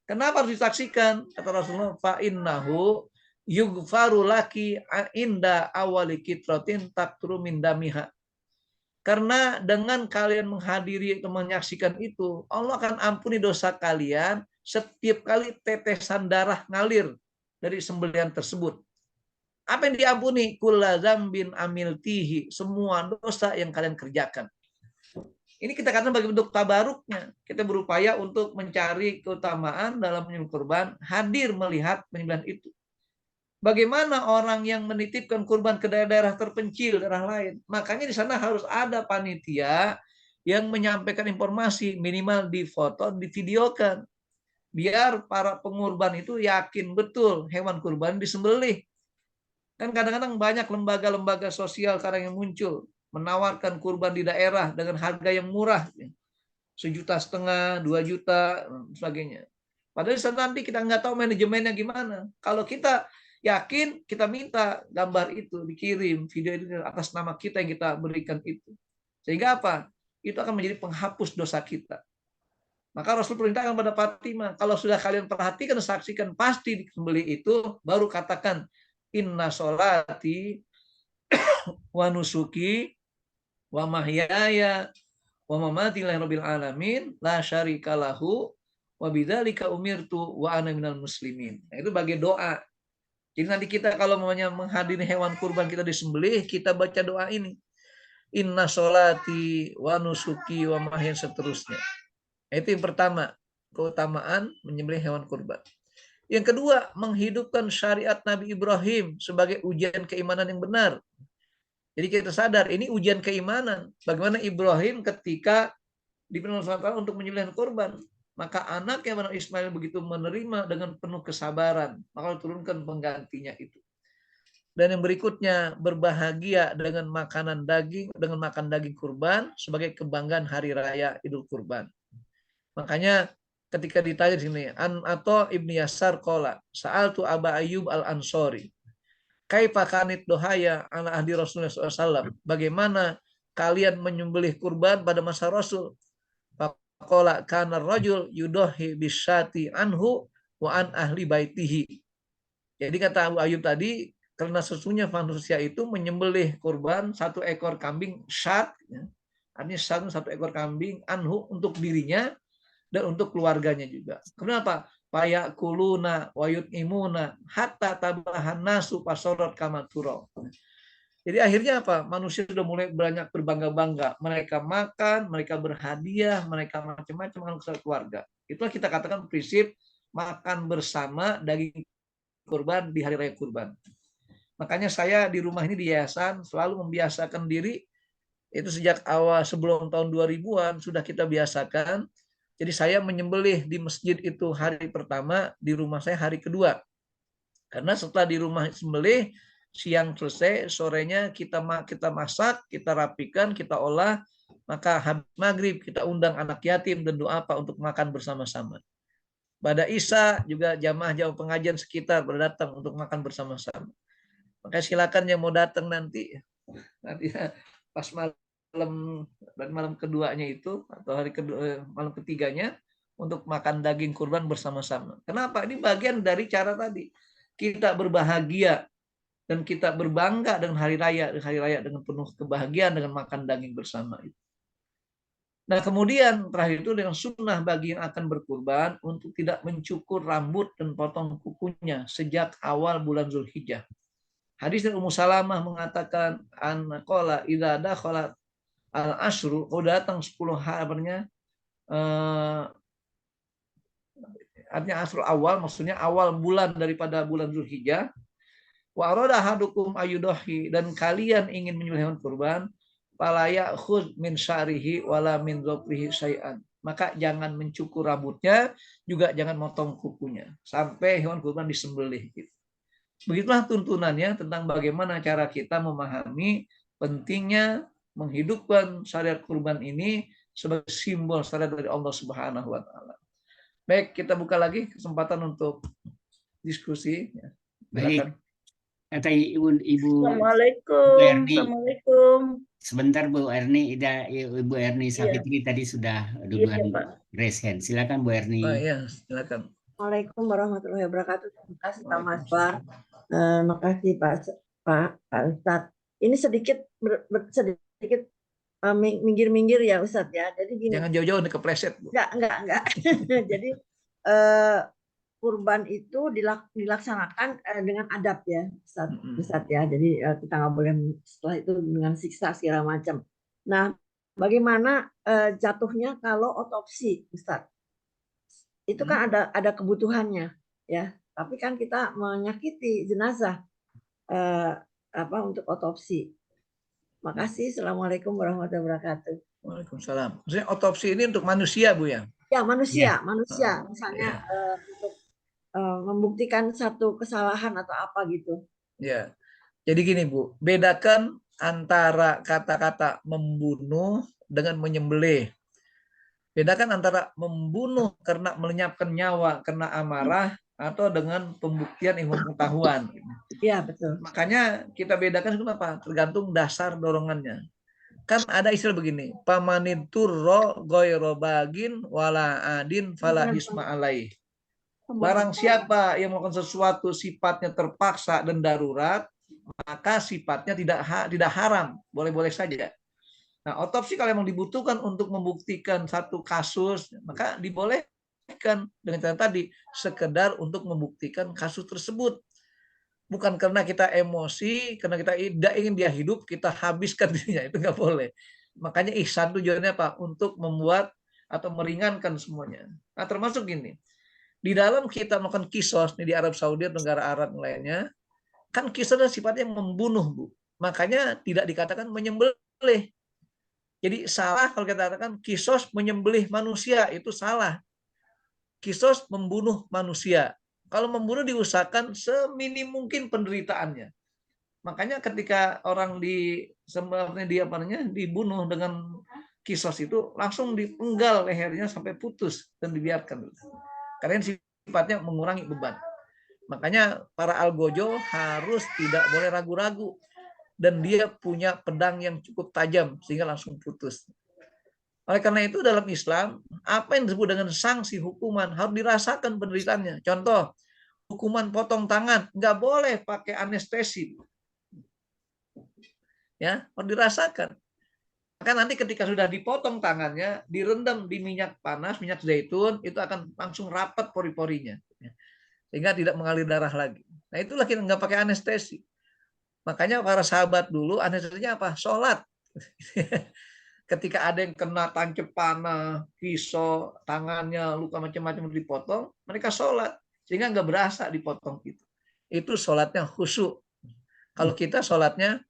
Speaker 2: Kenapa harus disaksikan? Kata Rasulullah, fa'innahu yughfaru laki inda awali kitratin takturu min damiha. Karena dengan kalian menghadiri atau menyaksikan itu, Allah akan ampuni dosa kalian setiap kali tetesan darah ngalir dari sembelihan tersebut. Apa yang diampuni? Kulla dzambin amiltihi, semua dosa yang kalian kerjakan. Ini kita katakan bagi bentuk tabaruknya. Kita berupaya untuk mencari keutamaan dalam menyembelih kurban, hadir melihat penyembelihan itu. Bagaimana orang yang menitipkan kurban ke daerah-daerah terpencil, daerah lain? Makanya di sana harus ada panitia yang menyampaikan informasi, minimal difoto, divideokan. Biar para pengurban itu yakin betul hewan kurban disembelih. Kan kadang-kadang banyak lembaga-lembaga sosial sekarang yang muncul, menawarkan kurban di daerah dengan harga yang murah. 1,5 juta, 2 juta, sebagainya. Padahal nanti kita nggak tahu manajemennya gimana. Kalau kita yakin, kita minta gambar itu dikirim, video itu atas nama kita yang kita berikan itu. Sehingga apa? Itu akan menjadi penghapus dosa kita. Maka Rasul perintahkan pada Fatimah, kalau sudah kalian perhatikan dan saksikan pasti disembelih itu, baru katakan inna sholati wa nusuki wa mahyaya wa mamati lillahi rabbil alamin la syarika lahu wa bidzalika umirtu wa ana minal muslimin. Nah, itu bagi doa. Jadi nanti kita kalau maunya menghadiri hewan kurban kita disembelih, kita baca doa ini. Inna sholati wa nusuki wa mahya seterusnya. Itu yang pertama, keutamaan menyembelih hewan kurban. Yang kedua, menghidupkan syariat Nabi Ibrahim sebagai ujian keimanan yang benar. Jadi kita sadar ini ujian keimanan. Bagaimana Ibrahim ketika diperintahkan untuk menyembelih kurban, maka anaknya Nabi Ismail begitu menerima dengan penuh kesabaran, maka turunkan penggantinya itu. Dan yang berikutnya, berbahagia dengan makanan daging, dengan makan daging kurban sebagai kebanggaan hari raya Idul Kurban. Makanya ketika ditanya di sini, An atau Ibnu Yasar qala, sa'altu Aba Ayyub Al-Ansori, kaifa kanit dohaya ala ahdi Rasulullah SAW, bagaimana kalian menyembelih kurban pada masa Rasul? Faqala kana rajul yudohi bisyati anhu wa an ahli baitihi. Jadi kata Abu Ayyub tadi, karena sesungguhnya manusia itu menyembelih kurban 1 ekor kambing syat, ya. Artinya 1 ekor kambing anhu untuk dirinya dan untuk keluarganya juga. Kenapa? Fayakuluna wa yut'imuna hatta tabahan nasu pasorot kama turau. Jadi akhirnya apa? Manusia sudah mulai banyak berbangga-bangga. Mereka makan, mereka berhadiah, mereka macam-macam dengan keluarga. Itulah kita katakan prinsip makan bersama daging kurban di hari raya kurban. Makanya saya di rumah ini di yayasan selalu membiasakan diri, itu sejak awal sebelum tahun 2000-an sudah kita biasakan. Jadi saya menyembelih di masjid itu hari pertama, di rumah saya hari kedua. Karena setelah di rumah sembelih, siang selesai, sorenya kita masak, kita rapikan, kita olah, maka habis maghrib kita undang anak yatim dan doa apa untuk makan bersama-sama. Pada Isya juga jamaah pengajian sekitar berdatang untuk makan bersama-sama. Maka silakan yang mau datang nanti pas malam keduanya itu atau hari kedua, malam ketiganya untuk makan daging kurban bersama-sama. Kenapa? Ini bagian dari cara tadi kita berbahagia dan kita berbangga dengan hari raya dengan penuh kebahagiaan dengan makan daging bersama itu. Nah kemudian terakhir itu dengan sunnah bagi yang akan berkurban untuk tidak mencukur rambut dan potong kukunya sejak awal bulan Zulhijjah. Hadis dari Ummu Salamah mengatakan anqala idza dakhala al-ashru, udah datang 10 harinya, artinya asrul awal, maksudnya awal bulan daripada bulan Zulhijjah. Wa arada ahadukum ayudahi, dan kalian ingin menyembelih hewan kurban, fala ya'khudh min sya'rihi wala min dhafrihi syai'an. Maka jangan mencukur rambutnya, juga jangan motong kukunya sampai hewan kurban disembelih. Begitulah tuntunannya tentang bagaimana cara kita memahami pentingnya menghidupkan syariat kurban ini sebagai simbol syariat dari Allah Subhanahu wa taala. Baik, kita buka lagi kesempatan untuk diskusi.
Speaker 1: Baik. Kata Ibu
Speaker 8: Assalamualaikum.
Speaker 1: Erni.
Speaker 8: Assalamualaikum.
Speaker 1: Sebentar Bu Erni, Ibu Erni Safitri tadi sudah duluan raise hand. Silakan Bu Erni.
Speaker 2: Oh iya, silakan.
Speaker 8: Assalamualaikum warahmatullahi wabarakatuh. Terima kasih Pak Masbar. Terima kasih Pak Ustadz. Ini sedikit minggir-minggir ya Ustadz ya. Jadi gini.
Speaker 2: Jangan jauh-jauh nih kepleset, Bu.
Speaker 8: Enggak. Jadi kurban itu dilaksanakan dengan adab ya, Ustadz ya. Jadi kita nggak boleh setelah itu dengan siksa segala macam. Nah, bagaimana jatuhnya kalau otopsi, Ustadz? Itu kan ada kebutuhannya, ya. Tapi kan kita menyakiti jenazah untuk otopsi. Makasih. Assalamualaikum warahmatullahi wabarakatuh.
Speaker 2: Waalaikumsalam. Maksudnya otopsi ini untuk manusia, Bu ya?
Speaker 8: Ya, manusia. Misalnya untuk membuktikan satu kesalahan atau apa gitu.
Speaker 2: Ya. Jadi gini, Bu, bedakan antara kata-kata membunuh dengan menyembelih. Bedakan antara membunuh karena melenyapkan nyawa karena amarah atau dengan pembuktian ilmu pengetahuan.
Speaker 8: Iya, betul.
Speaker 2: Makanya kita bedakan kenapa? Tergantung dasar dorongannya. Kan ada istilah begini, pamaniturro goiro bagin wala adin fala isma alaih. Barang siapa yang melakukan sesuatu sifatnya terpaksa dan darurat, maka sifatnya tidak haram, boleh-boleh saja. Nah, otopsi kalau memang dibutuhkan untuk membuktikan satu kasus, maka dibolehkan dengan cara tadi, sekedar untuk membuktikan kasus tersebut. Bukan karena kita emosi, karena kita tidak ingin dia hidup, kita habiskan dirinya, itu nggak boleh. Makanya ihsan tujuannya apa? Untuk membuat atau meringankan semuanya. Nah, termasuk gini, di dalam kita melakukan kisos di Arab Saudi, negara Arab lainnya, kan kisos sifatnya membunuh, Bu. Makanya tidak dikatakan menyembelih. Jadi salah kalau kita katakan kisos menyembelih manusia, itu salah. Kisos membunuh manusia. Kalau membunuh diusahakan seminim mungkin penderitaannya. Makanya ketika orang dibunuh dengan kisos itu langsung dipenggal lehernya sampai putus dan dibiarkan. Karena sifatnya mengurangi beban. Makanya para algojo harus tidak boleh ragu-ragu. Dan dia punya pedang yang cukup tajam sehingga langsung putus. Oleh karena itu dalam Islam, apa yang disebut dengan sanksi hukuman harus dirasakan penderitaannya. Contoh, hukuman potong tangan nggak boleh pakai anestesi. Ya, harus dirasakan. Maka nanti ketika sudah dipotong tangannya, direndam di minyak panas, minyak zaitun, itu akan langsung rapat pori-porinya. Sehingga tidak mengalir darah lagi. Nah, itulah kita nggak pakai anestesi. Makanya para sahabat dulu anestesinya apa? Sholat. Ketika ada yang kena tancap panah, pisau, tangannya luka macam-macam dipotong, mereka sholat. Sehingga nggak berasa dipotong itu. Itu sholatnya khusyuk. Kalau kita sholatnya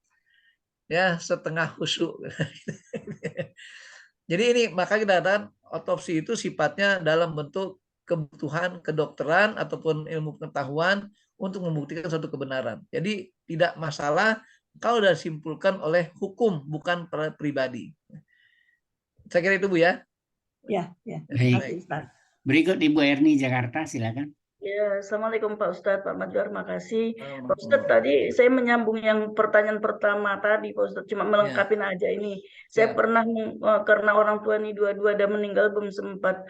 Speaker 2: ya setengah khusyuk. Jadi ini maka kita katakan otopsi itu sifatnya dalam bentuk kebutuhan kedokteran ataupun ilmu pengetahuan untuk membuktikan suatu kebenaran. Jadi tidak masalah kalau sudah disimpulkan oleh hukum bukan pribadi. Saya kira itu, Bu ya.
Speaker 8: Ya.
Speaker 1: Baik. Berikut Ibu Erni Jakarta, silakan.
Speaker 9: Ya, Assalamualaikum Pak Ustadz, Pak Madjar, makasih. Pak Ustadz, tadi saya menyambung yang pertanyaan pertama tadi, Pak Ustadz, cuma melengkapi aja ini. Saya pernah, karena orang tua ini dua-dua ada meninggal, belum sempat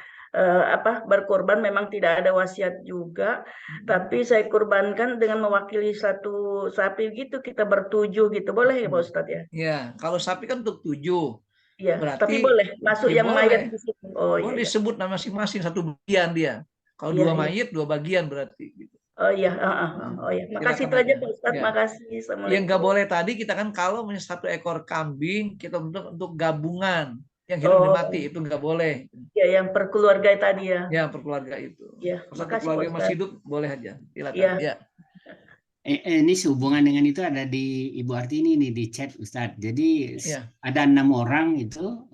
Speaker 9: berkorban, memang tidak ada wasiat juga, tapi saya kurbankan dengan mewakili satu sapi gitu, kita bertujuh gitu, boleh ya Pak Ustadz ya?
Speaker 2: Ya, kalau sapi kan untuk 7.
Speaker 9: Iya,
Speaker 2: berarti
Speaker 9: tapi boleh masuk yang mayat di situ. Oh,
Speaker 2: boleh
Speaker 9: iya.
Speaker 2: disebut nama masing-masing satu bagian dia. Kalau dua mayat, 2 bagian berarti. Gitu.
Speaker 9: Oh iya, oh iya. Makasih itu aja Pak Ustadz, makasih.
Speaker 2: Yang nggak boleh tadi kita kan kalau punya 1 ekor kambing kita untuk gabungan yang hidup dan mati itu nggak boleh.
Speaker 9: Ya, yang per keluarga tadi ya.
Speaker 2: Ya, per keluarga itu.
Speaker 9: Ya,
Speaker 2: makasih keluarga masih hidup boleh aja. Silakan. Ya.
Speaker 1: Ini sehubungan dengan itu ada di Ibu Artini nih di chat Ustadz. Jadi ada 6 orang itu 6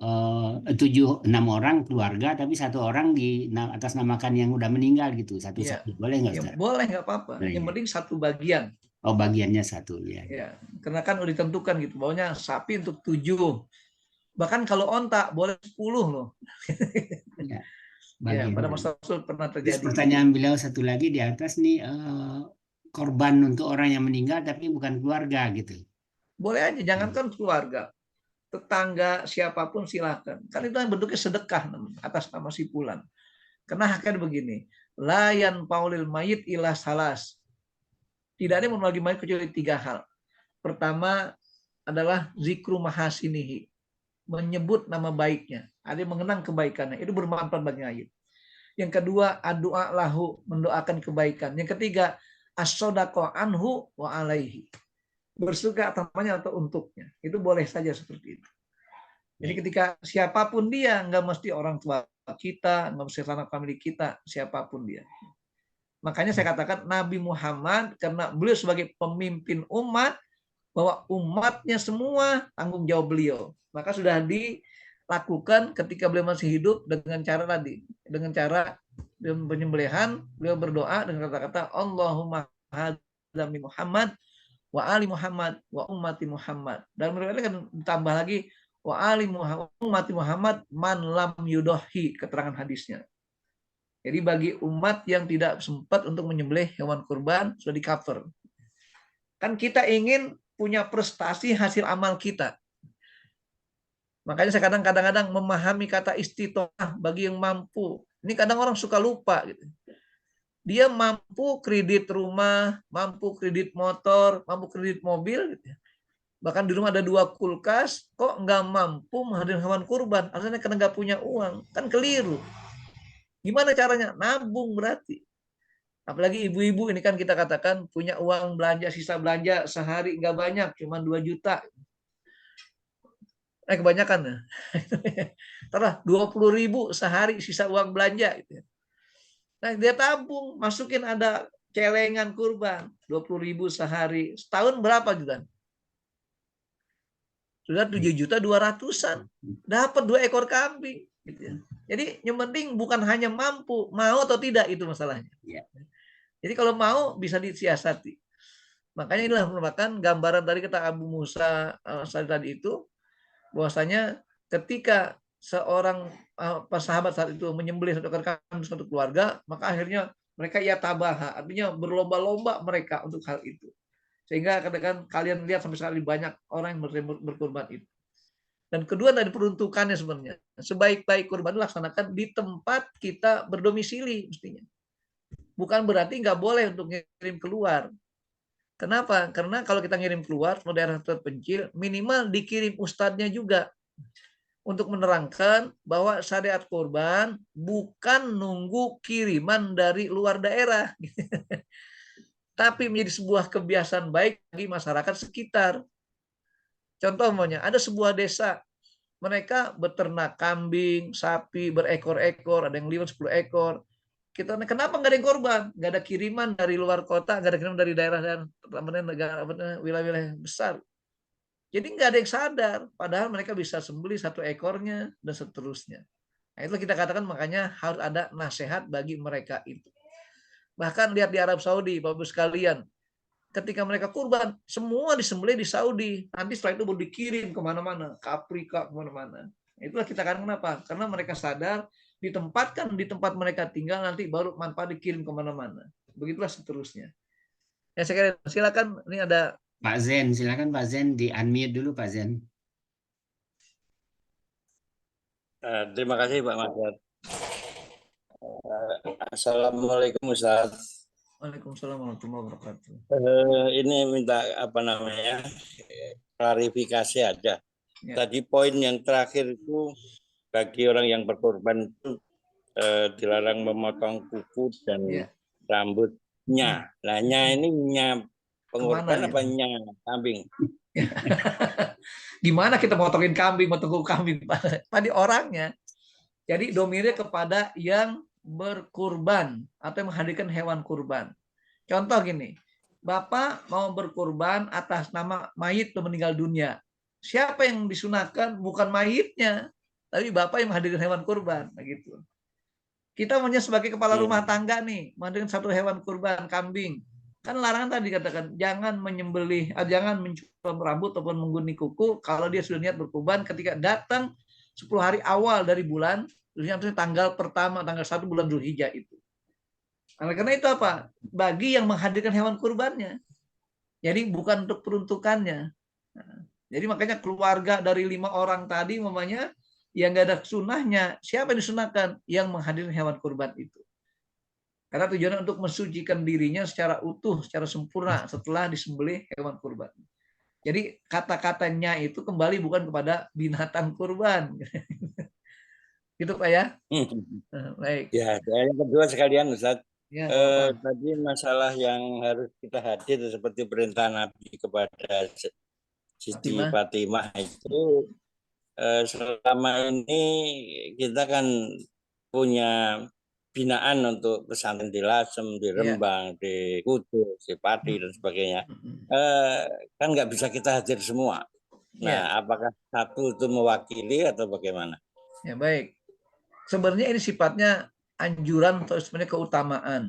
Speaker 1: orang keluarga, tapi 1 orang di atas namakan yang udah meninggal gitu. Satu boleh nggak Ustadz?
Speaker 2: Boleh, nggak apa-apa. Yang penting 1 bagian.
Speaker 1: Oh, bagiannya 1 ya.
Speaker 2: Ya, karena kan udah ditentukan gitu. Bahwanya sapi untuk 7. Bahkan kalau onta boleh 10 loh. Ya, pada masa itu pernah terjadi.
Speaker 1: Terus pertanyaan beliau satu lagi di atas nih. Korban untuk orang yang meninggal tapi bukan keluarga gitu.
Speaker 2: Boleh aja, jangankan keluarga, tetangga siapapun silakan. Kan itu bentuknya sedekah atas nama si fulan. Karena haknya begini, layan paulil mayit ilah salas. Tidak ada yang membagi mayit kecuali 3 hal. Pertama adalah zikru mahasinihi, menyebut nama baiknya, ada yang mengenang kebaikannya, itu bermanfaat bagi mayit. Yang kedua, addu'a lahu, mendoakan kebaikan. Yang ketiga, as-shadaqah anhu wa alaihi, bersedekah atasnya atau untuknya. Itu boleh saja seperti itu. Jadi ketika siapapun dia, nggak mesti orang tua kita, nggak mesti anak famili kita, siapapun dia. Makanya saya katakan Nabi Muhammad, karena beliau sebagai pemimpin umat, bahwa umatnya semua tanggung jawab beliau. Maka sudah dilakukan ketika beliau masih hidup dengan cara tadi, dengan cara penyembelihan, beliau berdoa dengan kata-kata Allahumma hadami Muhammad wa ali Muhammad wa ummati Muhammad. Dan mereka kan ditambah lagi wa ali Muhammad ummati Muhammad man lam yudohi, keterangan hadisnya. Jadi bagi umat yang tidak sempat untuk menyembelih hewan kurban sudah di cover. Kan kita ingin punya prestasi hasil amal kita. Makanya saya kadang-kadang memahami kata istitoah bagi yang mampu. Ini kadang orang suka lupa gitu. Dia mampu kredit rumah, mampu kredit motor, mampu kredit mobil gitu. Bahkan di rumah ada 2 kulkas, kok nggak mampu menghadirkan hewan kurban? Alasannya karena nggak punya uang. Kan keliru. Gimana caranya? Nabung berarti. Apalagi ibu-ibu ini kan kita katakan punya uang belanja, sisa belanja sehari nggak banyak, cuma 2 juta. Kebanyakan ya. Terus 20.000 sehari sisa uang belanja. Gitu. Nah dia tabung, masukin ada celengan kurban, 20.000 sehari. Setahun berapa juta? Sudah 7.200.000-an. Dapat 2 ekor kambing. Gitu ya. Jadi yang penting bukan hanya mampu, mau atau tidak itu masalahnya. Ya. Jadi kalau mau bisa disiasati. Makanya inilah merupakan gambaran tadi kata Abu Musa tadi itu, bahwasanya ketika seorang sahabat saat itu menyembelih satu ekor kambing satu keluarga, maka akhirnya mereka tabaha, artinya berlomba-lomba mereka untuk hal itu. Sehingga katakan kalian lihat sampai sekali banyak orang yang berkurban itu. Dan kedua dari peruntukannya sebenarnya. Sebaik-baik kurban dilaksanakan di tempat kita berdomisili mestinya. Bukan berarti nggak boleh untuk ngirim keluar. Kenapa? Karena kalau kita ngirim keluar ke daerah terpencil, minimal dikirim ustadznya juga. Untuk menerangkan bahwa syariat kurban bukan nunggu kiriman dari luar daerah. Tapi menjadi sebuah kebiasaan baik bagi masyarakat sekitar. Contoh umpamanya, ada sebuah desa, mereka beternak kambing, sapi, berekor-ekor, ada yang 5-10 ekor. Kita kenapa nggak ada yang korban? Nggak ada kiriman dari luar kota, nggak ada kiriman dari daerah dan negara, wilayah-wilayah besar. Jadi nggak ada yang sadar, padahal mereka bisa sembelih 1 ekornya dan seterusnya. Nah, itu kita katakan makanya harus ada nasihat bagi mereka itu. Bahkan lihat di Arab Saudi, Bapak-Ibu sekalian, ketika mereka kurban, semua disembelih di Saudi. Nanti setelah itu baru dikirim kemana-mana, ke Afrika, kemana-mana. Itulah kita katakan kenapa? Karena mereka sadar, ditempatkan di tempat mereka tinggal, nanti baru manfaat dikirim kemana-mana. Begitulah seterusnya. Ya, saya kira, silakan, ini ada
Speaker 1: Pak Zen, silakan Pak Zen, di-unmute dulu Pak Zen.
Speaker 10: Terima kasih Pak Madar. Assalamualaikum Ustaz.
Speaker 2: Waalaikumsalam warahmatullahi wabarakatuh.
Speaker 10: Ini minta klarifikasi aja. Ya. Tadi poin yang terakhir itu bagi orang yang berkorban itu dilarang memotong kuku dan rambutnya. Nah, ini pengorban apa kambing?
Speaker 2: Gimana kita motongin kambing, motong kuku kambing? Tadi orangnya. Jadi domirnya kepada yang berkurban atau menghadirkan hewan kurban. Contoh gini, Bapak mau berkurban atas nama mayit yang meninggal dunia. Siapa yang disunahkan? Bukan mayitnya, tapi Bapak yang menghadirkan hewan kurban. Begitu. Kita maunya sebagai kepala rumah tangga nih, menghadirkan 1 hewan kurban, kambing. Kan larangan tadi katakan, jangan menyembelih, jangan mencukur rambut ataupun menggunting kuku kalau dia sudah niat berkurban ketika datang 10 hari awal dari bulan, tanggal pertama, tanggal 1 bulan Dzulhijjah itu. Nah, karena itu apa? Bagi yang menghadirkan hewan kurbannya. Jadi bukan untuk peruntukannya. Nah, jadi makanya keluarga dari 5 orang tadi mamanya yang nggak ada sunnahnya, siapa yang disunahkan? Yang menghadirkan hewan kurban itu. Karena tujuannya untuk mensucikan dirinya secara utuh, secara sempurna setelah disembelih hewan kurban. Jadi kata-katanya itu kembali bukan kepada binatang kurban. Gitu Pak ya. Baik.
Speaker 10: Ya, yang kedua sekalian Ustaz.
Speaker 2: Ya,
Speaker 10: tadi masalah yang harus kita hadir seperti perintah Nabi kepada Siti Fatimah itu selama ini kita kan punya binaan untuk pesantren di Lasem, di Rembang, di Kudus, di Pati dan sebagainya. Kan nggak bisa kita hadir semua. Nah, apakah satu itu mewakili atau bagaimana?
Speaker 2: Ya baik. Sebenarnya ini sifatnya anjuran atau sebenarnya keutamaan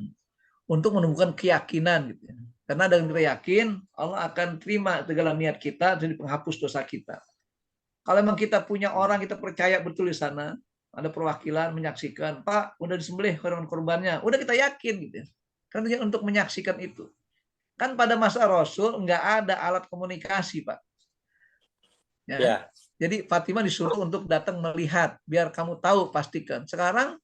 Speaker 2: untuk menumbuhkan keyakinan gitu ya. Karena dengan kita yakin Allah akan terima segala niat kita dan penghapus dosa kita. Kalau memang kita punya orang kita percaya betul di sana, ada perwakilan menyaksikan, Pak, udah disembelih hewan korbannya, udah kita yakin gitu ya. Karena untuk menyaksikan itu. Kan pada masa Rasul nggak ada alat komunikasi, Pak. Ya. Jadi Fatimah disuruh untuk datang melihat, biar kamu tahu pastikan. Sekarang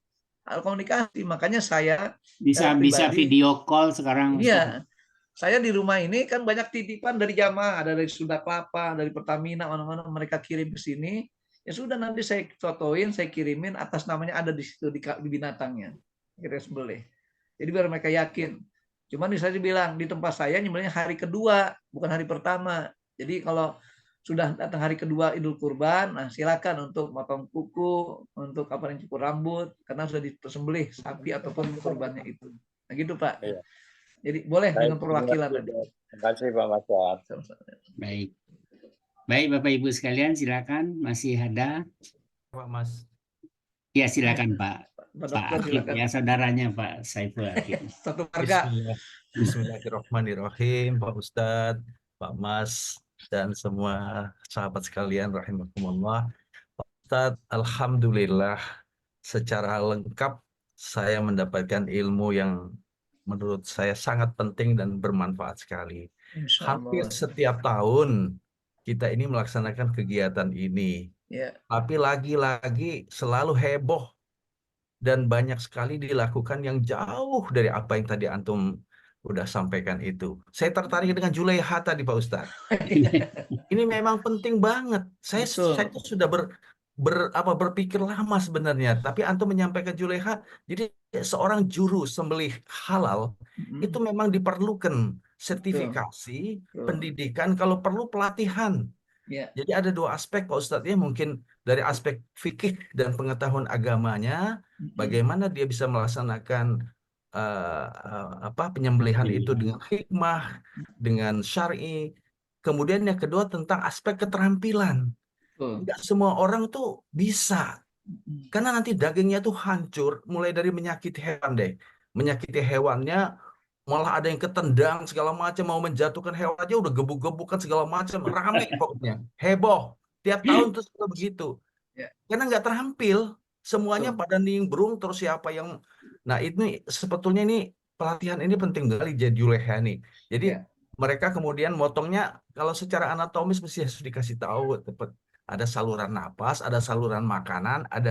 Speaker 2: alat komunikasi, makanya saya
Speaker 1: bisa video call sekarang.
Speaker 2: Iya. Saya di rumah ini kan banyak titipan dari jamaah, ada dari Sunda Kelapa, dari Pertamina, mana-mana mereka kirim ke sini. Ya sudah nanti saya fotoin, saya kirimin atas namanya ada di situ di binatangnya. Kita sembelih. Jadi biar mereka yakin. Cuman bisa dibilang di tempat saya nyembelihnya hari kedua, bukan hari pertama. Jadi kalau sudah datang hari kedua Idul Kurban, nah silakan untuk potong kuku, untuk cukur rambut, karena sudah disembelih sapi ataupun kurbannya itu. Nah gitu Pak.
Speaker 10: Iya.
Speaker 2: Jadi boleh dengan perwakilan.
Speaker 10: Terima kasih Pak Mas.
Speaker 1: Baik. Baik Bapak Ibu sekalian, silakan. Masih ada?
Speaker 11: Pak Mas.
Speaker 1: Ya silakan Pak. Pak Akib ya, saudaranya Pak Saiful Akib.
Speaker 2: Satu warga.
Speaker 11: Bismillahirrahmanirrahim, Pak Ustadz, Pak Mas, dan semua sahabat sekalian rahimakumullah. Pak Ustadz, alhamdulillah secara lengkap saya mendapatkan ilmu yang menurut saya sangat penting dan bermanfaat sekali. Hampir setiap tahun kita ini melaksanakan kegiatan ini. Tapi lagi-lagi selalu heboh dan banyak sekali dilakukan yang jauh dari apa yang tadi antum udah sampaikan itu. Saya tertarik dengan Julaiha tadi Pak Ustadz. Ini memang penting banget. Saya itu sudah berpikir lama sebenarnya, tapi antum menyampaikan Julaiha, jadi seorang juru sembelih halal itu memang diperlukan sertifikasi, pendidikan, kalau perlu pelatihan. Jadi ada dua aspek Pak Ustadz ya, mungkin dari aspek fikih dan pengetahuan agamanya, bagaimana dia bisa melaksanakan penyembelihan itu dengan hikmah, dengan syar'i. Kemudian yang kedua tentang aspek keterampilan. Tidak semua orang tuh bisa, karena nanti dagingnya tuh hancur, mulai dari menyakiti hewan deh, menyakiti hewannya, malah ada yang ketendang segala macam, mau menjatuhkan hewan aja udah gebuk-gebukan segala macam, rame pokoknya, heboh, tiap tahun terus begitu, karena nggak terampil, semuanya pada nimbrung terus siapa yang, nah ini sebetulnya ini pelatihan ini penting sekali jadi Julaiha nih, jadi mereka kemudian motongnya kalau secara anatomis mesti harus dikasih tahu tepat. Ada saluran napas, ada saluran makanan, ada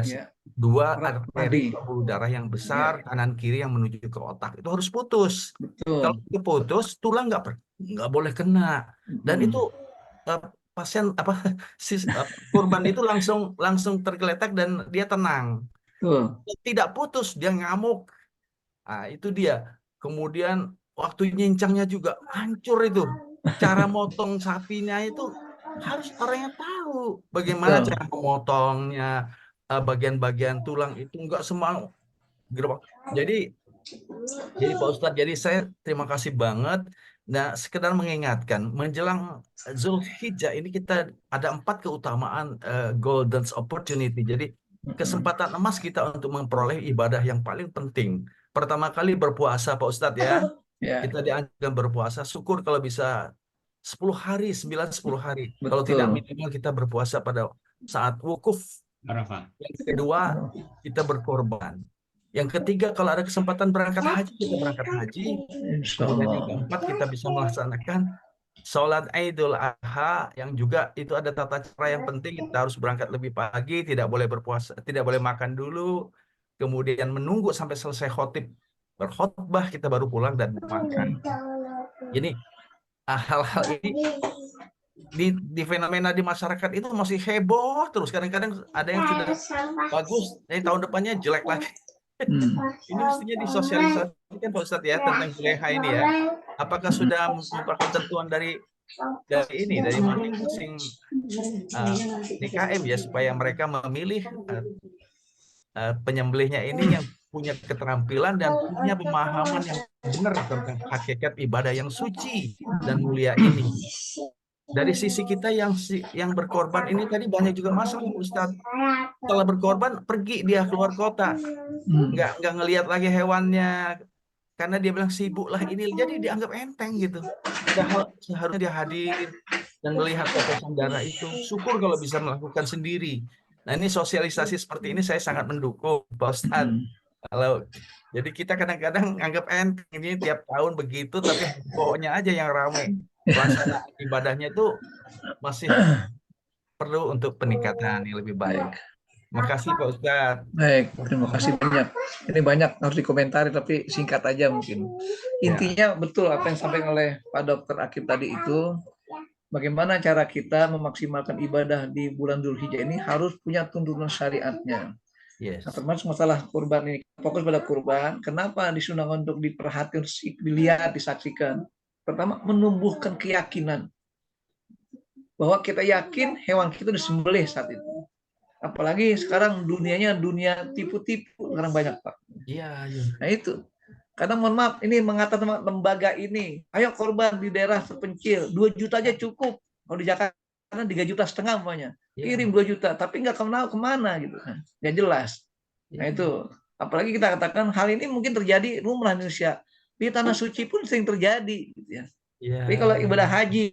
Speaker 11: dua arteri pembuluh darah yang besar, kanan kiri yang menuju ke otak. Itu harus putus. Kalau itu putus, tulang nggak boleh kena. Dan itu pasien korban itu langsung tergeletak dan dia tenang. Tidak putus, dia ngamuk. Nah, itu dia. Kemudian waktu nyincangnya juga hancur itu. Cara motong sapinya itu harus orangnya tahu bagaimana cara memotongnya, bagian-bagian tulang itu enggak semua. Jadi Pak Ustadz, jadi saya terima kasih banget. Nah, sekedar mengingatkan, menjelang Zulhijjah ini kita ada 4 keutamaan golden opportunity. Jadi kesempatan emas kita untuk memperoleh ibadah yang paling penting. Pertama kali berpuasa Pak Ustadz ya. Kita dianjurkan berpuasa, syukur kalau bisa 10 hari, 9-10 hari. Kalau tidak minimal kita berpuasa pada saat wukuf. Yang kedua, kita berkorban. Yang ketiga, kalau ada kesempatan berangkat haji, kita berangkat haji. Kemudian yang keempat, kita bisa melaksanakan sholat Idul Adha, yang juga itu ada tata cara yang penting. Kita harus berangkat lebih pagi, tidak boleh berpuasa, tidak boleh makan dulu. Kemudian menunggu sampai selesai khotib berkhotbah, kita baru pulang dan makan. Ini hal-hal ini di fenomena di masyarakat itu masih heboh terus. Kadang-kadang ada yang sudah bagus, tahun depannya jelek lagi. Ini mestinya disosialisasikan Pak Ustadz ya tentang juleha ini ya. Apakah sudah merupakan ketentuan dari masing-masing DKM ya, supaya mereka memilih penyembelihnya ini yang punya keterampilan dan punya pemahaman yang benar tentang hakikat ibadah yang suci dan mulia ini. Dari sisi kita yang berkorban ini tadi banyak juga masalah Ustadz. Setelah berkorban pergi dia keluar kota, nggak ngelihat lagi hewannya karena dia bilang sibuk lah ini, jadi dianggap enteng gitu. Padahal seharusnya dia hadir dan melihat tetesan darah itu. Syukur kalau bisa melakukan sendiri. Nah ini sosialisasi seperti ini saya sangat mendukung Pak Ustadz. Jadi kita kadang-kadang anggap enteng ini tiap tahun begitu, tapi pokoknya aja yang ramai. Pelaksanaan ibadahnya itu masih perlu untuk peningkatan yang lebih baik. Makasih Pak Ustadz.
Speaker 2: Baik, terima kasih banyak. Ini banyak harus dikomentari tapi singkat aja mungkin. Intinya betul apa yang disampaikan oleh Pak Dr. Akib tadi itu. Bagaimana cara kita memaksimalkan ibadah di bulan Dzulhijjah ini harus punya tuntunan syariatnya.
Speaker 11: Yes.
Speaker 2: Nah, termasuk masalah kurban ini, fokus pada kurban. Kenapa disunahkan untuk diperhatikan, dilihat, disaksikan? Pertama, menumbuhkan keyakinan bahwa kita yakin hewan kita disembelih saat itu. Apalagi sekarang dunianya dunia tipu-tipu, sekarang banyak Pak.
Speaker 11: Iya.
Speaker 2: Nah itu. Kadang mohon maaf, ini mengatakan lembaga ini, ayo korban di daerah terpencil, 2 juta aja cukup. Kalau di Jakarta 3,5 juta semuanya. Kirim 2 juta, tapi nggak kemana gitu kan. Nggak jelas. Nah itu. Apalagi kita katakan hal ini mungkin terjadi lumrah Indonesia. Di tanah suci pun sering terjadi gitu ya. Tapi kalau ibadah haji,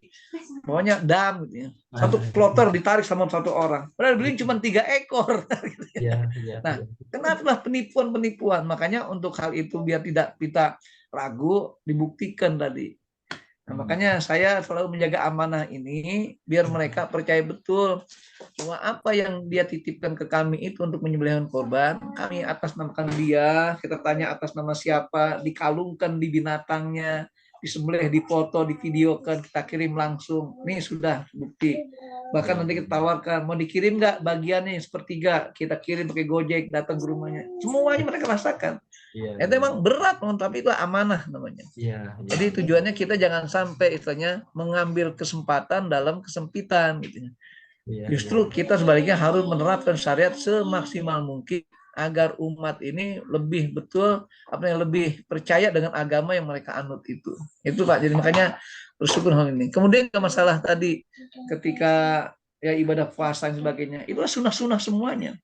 Speaker 2: pokoknya dam gitu ya. Satu kloter ditarik sama satu orang. Padahal beli cuma 3 ekor. Gitu ya. Nah, kenapa penipuan-penipuan? Makanya untuk hal itu biar tidak kita ragu, dibuktikan tadi. Nah, makanya saya selalu menjaga amanah ini biar mereka percaya betul bahwa apa yang dia titipkan ke kami itu untuk menyembelih korban, kami atas namakan dia, kita tanya atas nama siapa, dikalungkan di binatangnya, disembelih, dipoto, divideokan, kita kirim langsung. Ini sudah bukti. Bahkan nanti kita tawarkan, mau dikirim nggak bagiannya sepertiga, kita kirim pakai Gojek, datang ke rumahnya. Semuanya mereka rasakan. Itu emang berat, tapi itu amanah namanya. Jadi tujuannya kita jangan sampai istilahnya mengambil kesempatan dalam kesempitan. Gitu. Justru kita sebaliknya harus menerapkan syariat semaksimal mungkin agar umat ini lebih betul lebih percaya dengan agama yang mereka anut itu Pak. Jadi makanya bersyukur hal ini. Kemudian masalah tadi ketika ya ibadah puasa dan sebagainya, itu sunnah-sunnah semuanya.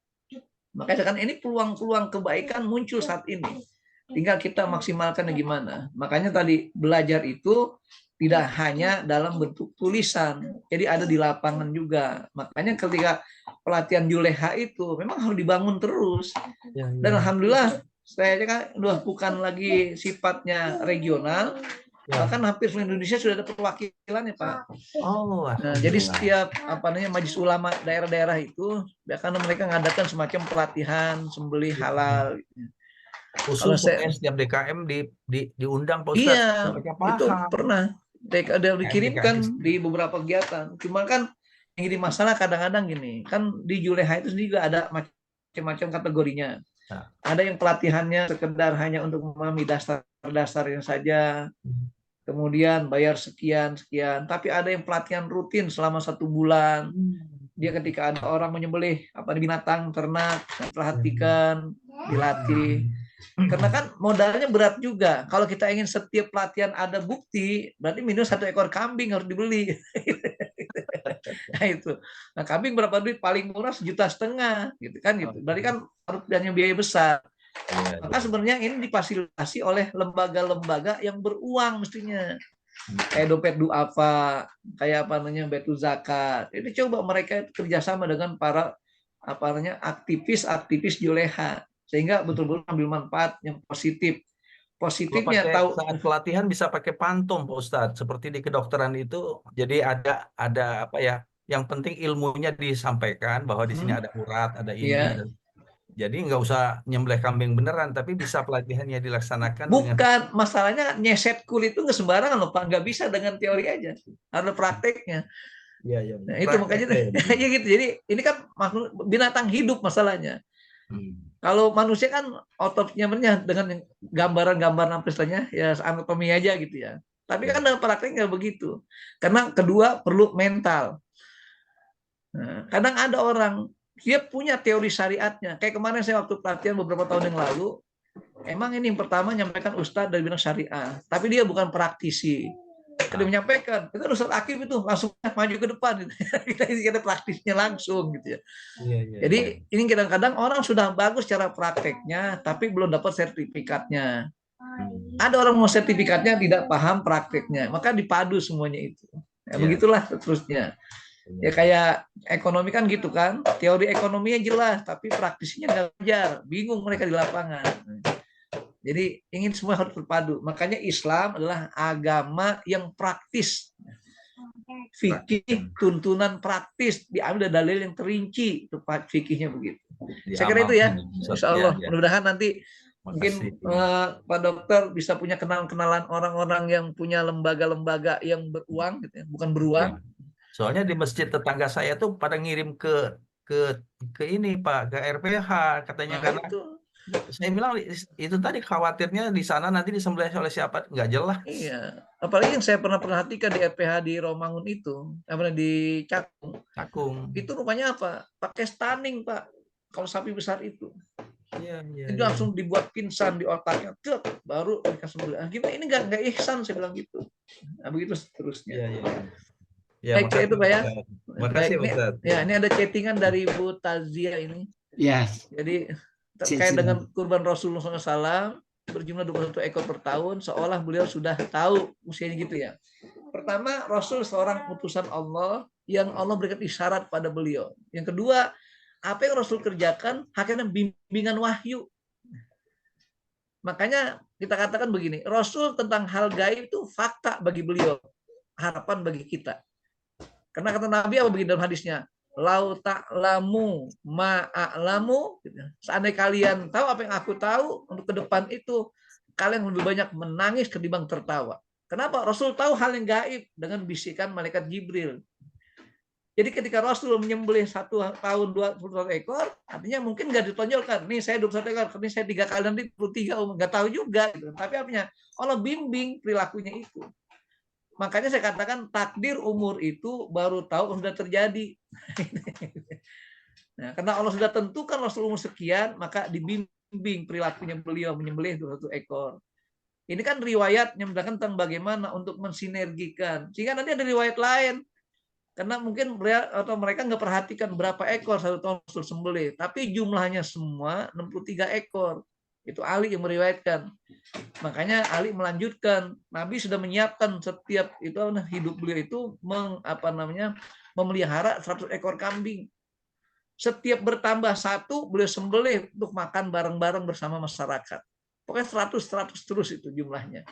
Speaker 2: Makanya kan ini peluang-peluang kebaikan muncul saat ini. Tinggal kita maksimalkan gimana. Makanya tadi belajar itu tidak hanya dalam bentuk tulisan, jadi ada di lapangan juga. Makanya ketika pelatihan juleha itu memang harus dibangun terus. Dan alhamdulillah saya kan bukan lagi sifatnya regional, bahkan hampir seluruh Indonesia sudah ada perwakilan ya Pak. Nah, jadi setiap majelis ulama daerah-daerah itu bahkan mereka mengadakan semacam pelatihan sembelih halal.
Speaker 11: Khusus setiap DKM diundang Pak Ustadz.
Speaker 2: Iya, itu pernah. Ada dikirimkan di beberapa kegiatan. Cuma kan yang jadi masalah kadang-kadang gini, kan di juleha itu juga ada macam-macam kategorinya. Ada yang pelatihannya sekedar hanya untuk memahami dasar-dasarnya saja, kemudian bayar sekian, tapi ada yang pelatihan rutin selama 1 bulan. Dia ketika ada orang menyembelih binatang ternak, perhatikan, dilatih. Karena kan modalnya berat juga. Kalau kita ingin setiap pelatihan ada bukti, berarti minimum 1 ekor kambing harus dibeli. Nah itu. Nah kambing berapa duit? Paling murah 1,5 juta gitu kan gitu. Berarti kan harus punya biaya besar. Maka sebenarnya ini difasilitasi oleh lembaga-lembaga yang beruang mestinya. Kayak dompet duafa, kayak Baitul Zakat. Ini coba mereka kerjasama dengan para aktivis juleha. Sehingga betul-betul ambil manfaat yang positif. Positifnya
Speaker 11: saat pelatihan bisa pakai pantom Pak Ustadz, seperti di kedokteran itu. Jadi ada yang penting ilmunya disampaikan bahwa di sini ada urat, ada ini. Jadi nggak usah nyembelih kambing beneran, tapi bisa pelatihannya dilaksanakan.
Speaker 2: Bukan masalahnya nyeset kulit itu nggak sembarangan loh Pak, nggak bisa dengan teori aja, harus prakteknya.
Speaker 11: Iya, iya.
Speaker 2: Nah, itu makanya ya gitu. Jadi ini kan makhluk binatang hidup masalahnya. Kalau manusia kan otopsinya dengan gambaran-gambaran istilahnya ya anatomi aja gitu ya. Tapi kan dalam prakteknya nggak begitu. Karena kedua perlu mental. Nah, kadang ada orang dia punya teori syariatnya. Kayak kemarin saya waktu pelatihan beberapa tahun yang lalu, emang ini yang pertama nyampaikan ustadz dari bidang syariah, tapi dia bukan praktisi. Dia menyampaikan, itu Ustadz Akif itu langsung maju ke depan, gitu. Kita praktisnya langsung gitu ya. Jadi ini kadang-kadang orang sudah bagus cara prakteknya, tapi belum dapat sertifikatnya. Ada orang mau sertifikatnya tidak paham prakteknya, maka dipadu semuanya itu. Ya, begitulah seterusnya. Ya kayak ekonomi kan gitu kan, teori ekonominya jelas, tapi praktisinya nggak belajar, bingung mereka di lapangan. Jadi ingin semua harus terpadu. Makanya Islam adalah agama yang praktis. Fikih tuntunan praktis, diambil dari dalil yang terinci, itu fikihnya begitu. Saya kira itu ya. Insya Allah. Mudah-mudahan nanti mungkin Pak Dokter bisa punya kenalan-kenalan orang-orang yang punya lembaga-lembaga yang beruang, gitu ya. Bukan beruang.
Speaker 11: Soalnya di masjid tetangga saya tuh pada ngirim ke ini Pak, ke RPH katanya, karena saya bilang itu tadi khawatirnya di sana nanti disembelih oleh siapa nggak jelas.
Speaker 2: Iya, apalagi yang saya pernah perhatikan di RPH di Romangun itu, apa di Cakung. Itu rupanya apa? Pakai stunning Pak. Kalau sapi besar itu. Itu langsung dibuat pingsan di otaknya, baru dikasih sembelih. Gimana ini nggak ihsan, saya bilang gitu. Nah, begitu seterusnya.
Speaker 11: Ya,
Speaker 2: baik, itu Pak ya.
Speaker 11: Makasih
Speaker 2: Baik, ini ada chattingan dari Bu Tazia ini.
Speaker 1: Ya.
Speaker 2: Jadi terkait dengan kurban Rasulullah SAW berjumlah 21 ekor per tahun, seolah beliau sudah tahu usianya gitu ya. Pertama, Rasul seorang utusan Allah yang Allah berikan isyarat pada beliau. Yang kedua, apa yang Rasul kerjakan hakikatnya bimbingan wahyu. Makanya kita katakan begini, Rasul tentang hal gaib itu fakta bagi beliau, harapan bagi kita. Karena kata Nabi apa begini dalam hadisnya? Lau ta'lamu ma'a'lamu, seandainya kalian tahu apa yang aku tahu, untuk ke depan itu kalian lebih banyak menangis ketimbang tertawa. Kenapa? Rasul tahu hal yang gaib dengan bisikan malaikat Jibril. Jadi ketika Rasul menyembelih 1 tahun 21 ekor, artinya mungkin nggak ditonjolkan. Nih saya 21 ekor, ini saya 3 kali, nanti 23, nggak tahu juga. Gitu. Tapi apanya? Allah bimbing perilakunya itu. Makanya saya katakan takdir umur itu baru tahu sudah terjadi. Nah, karena Allah sudah tentukan Rasul umur sekian, maka dibimbing perilakunya beliau menyembelih 21 ekor. Ini kan riwayat yang menjelaskan tentang bagaimana untuk mensinergikan. Sehingga nanti ada riwayat lain. Karena mungkin mereka nggak perhatikan berapa ekor 1 tahun Rasul sembelih. Tapi jumlahnya semua 63 ekor. Itu Ali yang meriwayatkan. Makanya Ali melanjutkan, Nabi sudah menyiapkan setiap itu hidup beliau itu memelihara 100 ekor kambing. Setiap bertambah 1 beliau sembelih untuk makan bareng-bareng bersama masyarakat. Pokoknya 100 terus itu jumlahnya.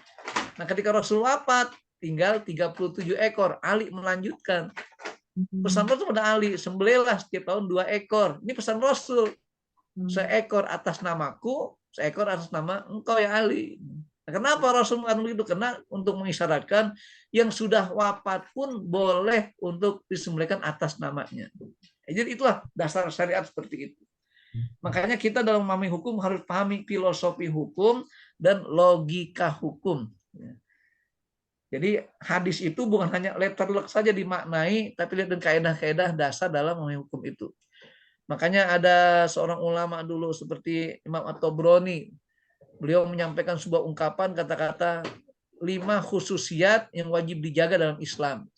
Speaker 2: Nah, ketika Rasul wafat tinggal 37 ekor, Ali melanjutkan. Pesan Rasul pada Ali, sembelihlah setiap tahun 2 ekor. Ini pesan Rasul. Seekor atas namaku, seekor atas nama engkau ya Ali. Nah, kenapa Rasul mengatakan begitu? Karena untuk mengisyaratkan yang sudah wafat pun boleh untuk disembelihkan atas namanya. Jadi itulah dasar syariat seperti itu. Makanya kita dalam memahami hukum harus pahami filosofi hukum dan logika hukum. Jadi hadis itu bukan hanya letterlek saja dimaknai, tapi lihat dan kaedah-kaedah dasar dalam memahami hukum itu. Makanya ada seorang ulama dulu seperti Imam At-Tabrani. Beliau menyampaikan sebuah ungkapan kata-kata 5 khususiat yang wajib dijaga dalam Islam.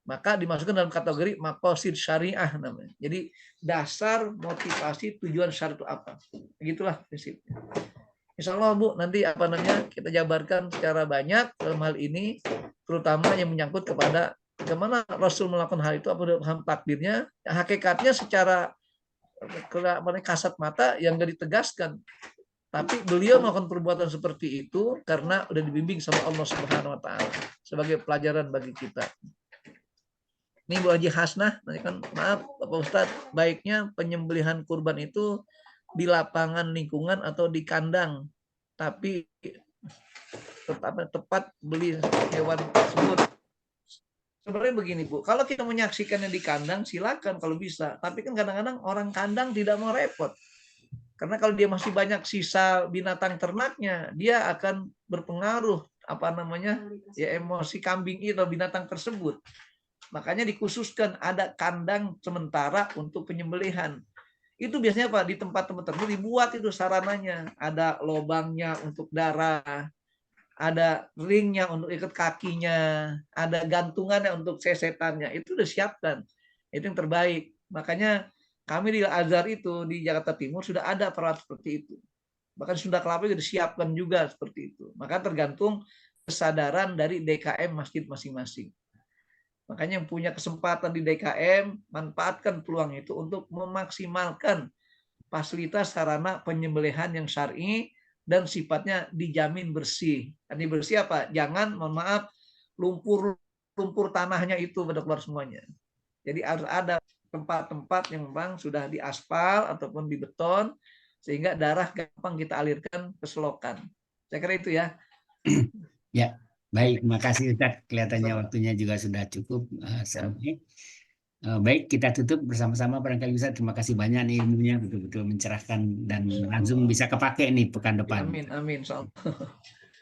Speaker 2: Maka dimasukkan dalam kategori maqasid syariah namanya. Jadi dasar motivasi tujuan syariat itu apa. Begitulah prinsipnya. Insya Allah Bu, nanti kita jabarkan secara banyak dalam hal ini, terutama yang menyangkut kepada bagaimana Rasul melakukan hal itu, apa paham takdirnya, hakikatnya secara kasat mata yang nggak ditegaskan. Tapi beliau melakukan perbuatan seperti itu karena udah dibimbing sama Allah Subhanahu Wa Taala sebagai pelajaran bagi kita. Ini Bu Haji Hasnah, kan maaf Bapak Ustadz, baiknya penyembelihan kurban itu di lapangan lingkungan atau di kandang, tapi tepat beli hewan tersebut. Sebenarnya begini Bu, kalau kita menyaksikannya di kandang silakan kalau bisa. Tapi kan kadang-kadang orang kandang tidak mau repot. Karena kalau dia masih banyak sisa binatang ternaknya, dia akan berpengaruh ya emosi kambing itu binatang tersebut. Makanya dikhususkan ada kandang sementara untuk penyembelihan. Itu biasanya Pak di tempat-tempat tertentu dibuat itu sarananya, ada lobangnya untuk darah, ada ringnya untuk ikat kakinya, ada gantungannya untuk sesetannya, itu disiapkan. Itu yang terbaik. Makanya kami di Al-Azhar itu di Jakarta Timur sudah ada peralatan seperti itu. Bahkan Sunda Kelapa juga disiapkan juga seperti itu. Maka tergantung kesadaran dari DKM masjid masing-masing. Makanya yang punya kesempatan di DKM, manfaatkan peluang itu untuk memaksimalkan fasilitas sarana penyembelihan yang syar'i dan sifatnya dijamin bersih. Ini bersih apa? Jangan, mohon maaf, lumpur tanahnya itu pada keluar semuanya. Jadi harus ada tempat-tempat yang memang sudah diaspal ataupun di beton sehingga darah gampang kita alirkan ke selokan. Saya kira itu ya.
Speaker 1: Ya, baik. Makasih Ustaz. Kelihatannya waktunya juga sudah cukup sampai. Baik, kita tutup bersama-sama barangkali Ustaz. Terima kasih banyak nih ilmunya, betul-betul mencerahkan dan langsung bisa kepake nih pekan depan.
Speaker 2: Amin, amin.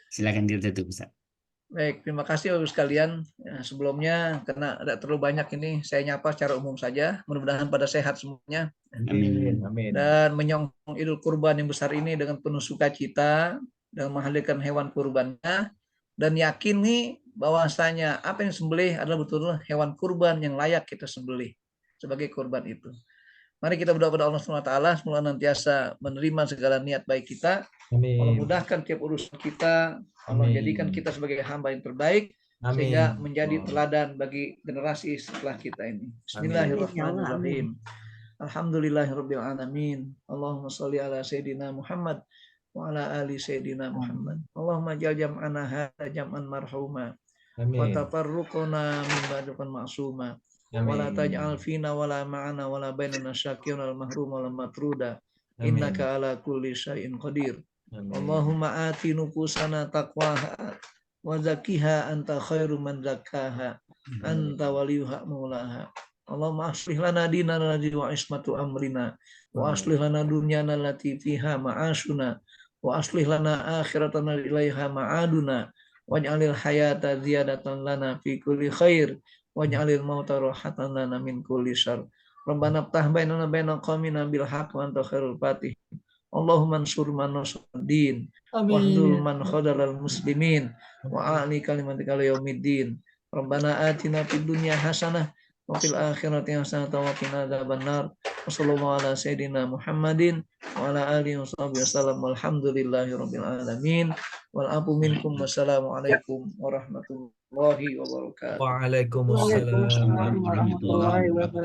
Speaker 1: Silakan ditutup Ustaz.
Speaker 2: Baik, terima kasih Bapak sekalian. Ya, sebelumnya karena tidak terlalu banyak ini, saya nyapa secara umum saja. Mudah-mudahan pada sehat semuanya.
Speaker 11: Amin. Amin.
Speaker 2: Dan menyongsong Idul Kurban yang besar ini dengan penuh sukacita dan menghadirkan hewan kurbannya dan yakin nih bahwasanya apa yang sembelih adalah betul-betul hewan kurban yang layak kita sembelih sebagai kurban itu. Mari kita berdoa pada Allah SWT, semoga nantiasa menerima segala niat baik kita.
Speaker 11: Amin.
Speaker 2: Allah mudahkan tiap urusan kita. Allah jadikan kita sebagai hamba yang terbaik.
Speaker 11: Amin.
Speaker 2: Sehingga menjadi teladan bagi generasi setelah kita ini. Bismillahirrahmanirrahim. Alhamdulillahirabbil alamin. Allahumma sholli ala sayidina Muhammad wa ala ali sayidina Muhammad. Allahumma ja'al jam'ana hadza jam'an marhuma. Wa tafarruquna min ba'dukan ma'suma. Wa la taj'al fina wa la ma'ana wa la bainana syakiran al mahrum wa la matruda. Innaka ala kulli syai'in qadir. Allahumma ati nufusana taqwaha wa zakkiha anta khairu man zakkaha anta waliyuha maulaha. Allahumma aslih lana dinana alladzi wa ismatu amrina wa aslih lana dunyana allati fiha ma'ashuna wa aslih lana akhiratana ilaiha ma'aduna waj'alil hayata ziyadatan lana fi kulli khair waj'alil mauta rahatan lana min kulli syarr. Rabbana ftah bainana baina qaumina bil haqq wa anta khairul fatihin. Allahumma ansur man nasruddin wahdul man khadalal muslimin wa a'li kalimatika yaumiddin. Rabbana atina fid dunya hasanah wa fil akhirati hasanah wa qina adzabannar. Wassallallahu ala sayidina Muhammadin wa ala alihi washabihi wasallam. Walhamdulillahirabbil alamin. Wal afu minkum. Wassalamualaikum warahmatullahi wabarakatuh.
Speaker 11: Waalaikumsalam warahmatullahi wabarakatuh.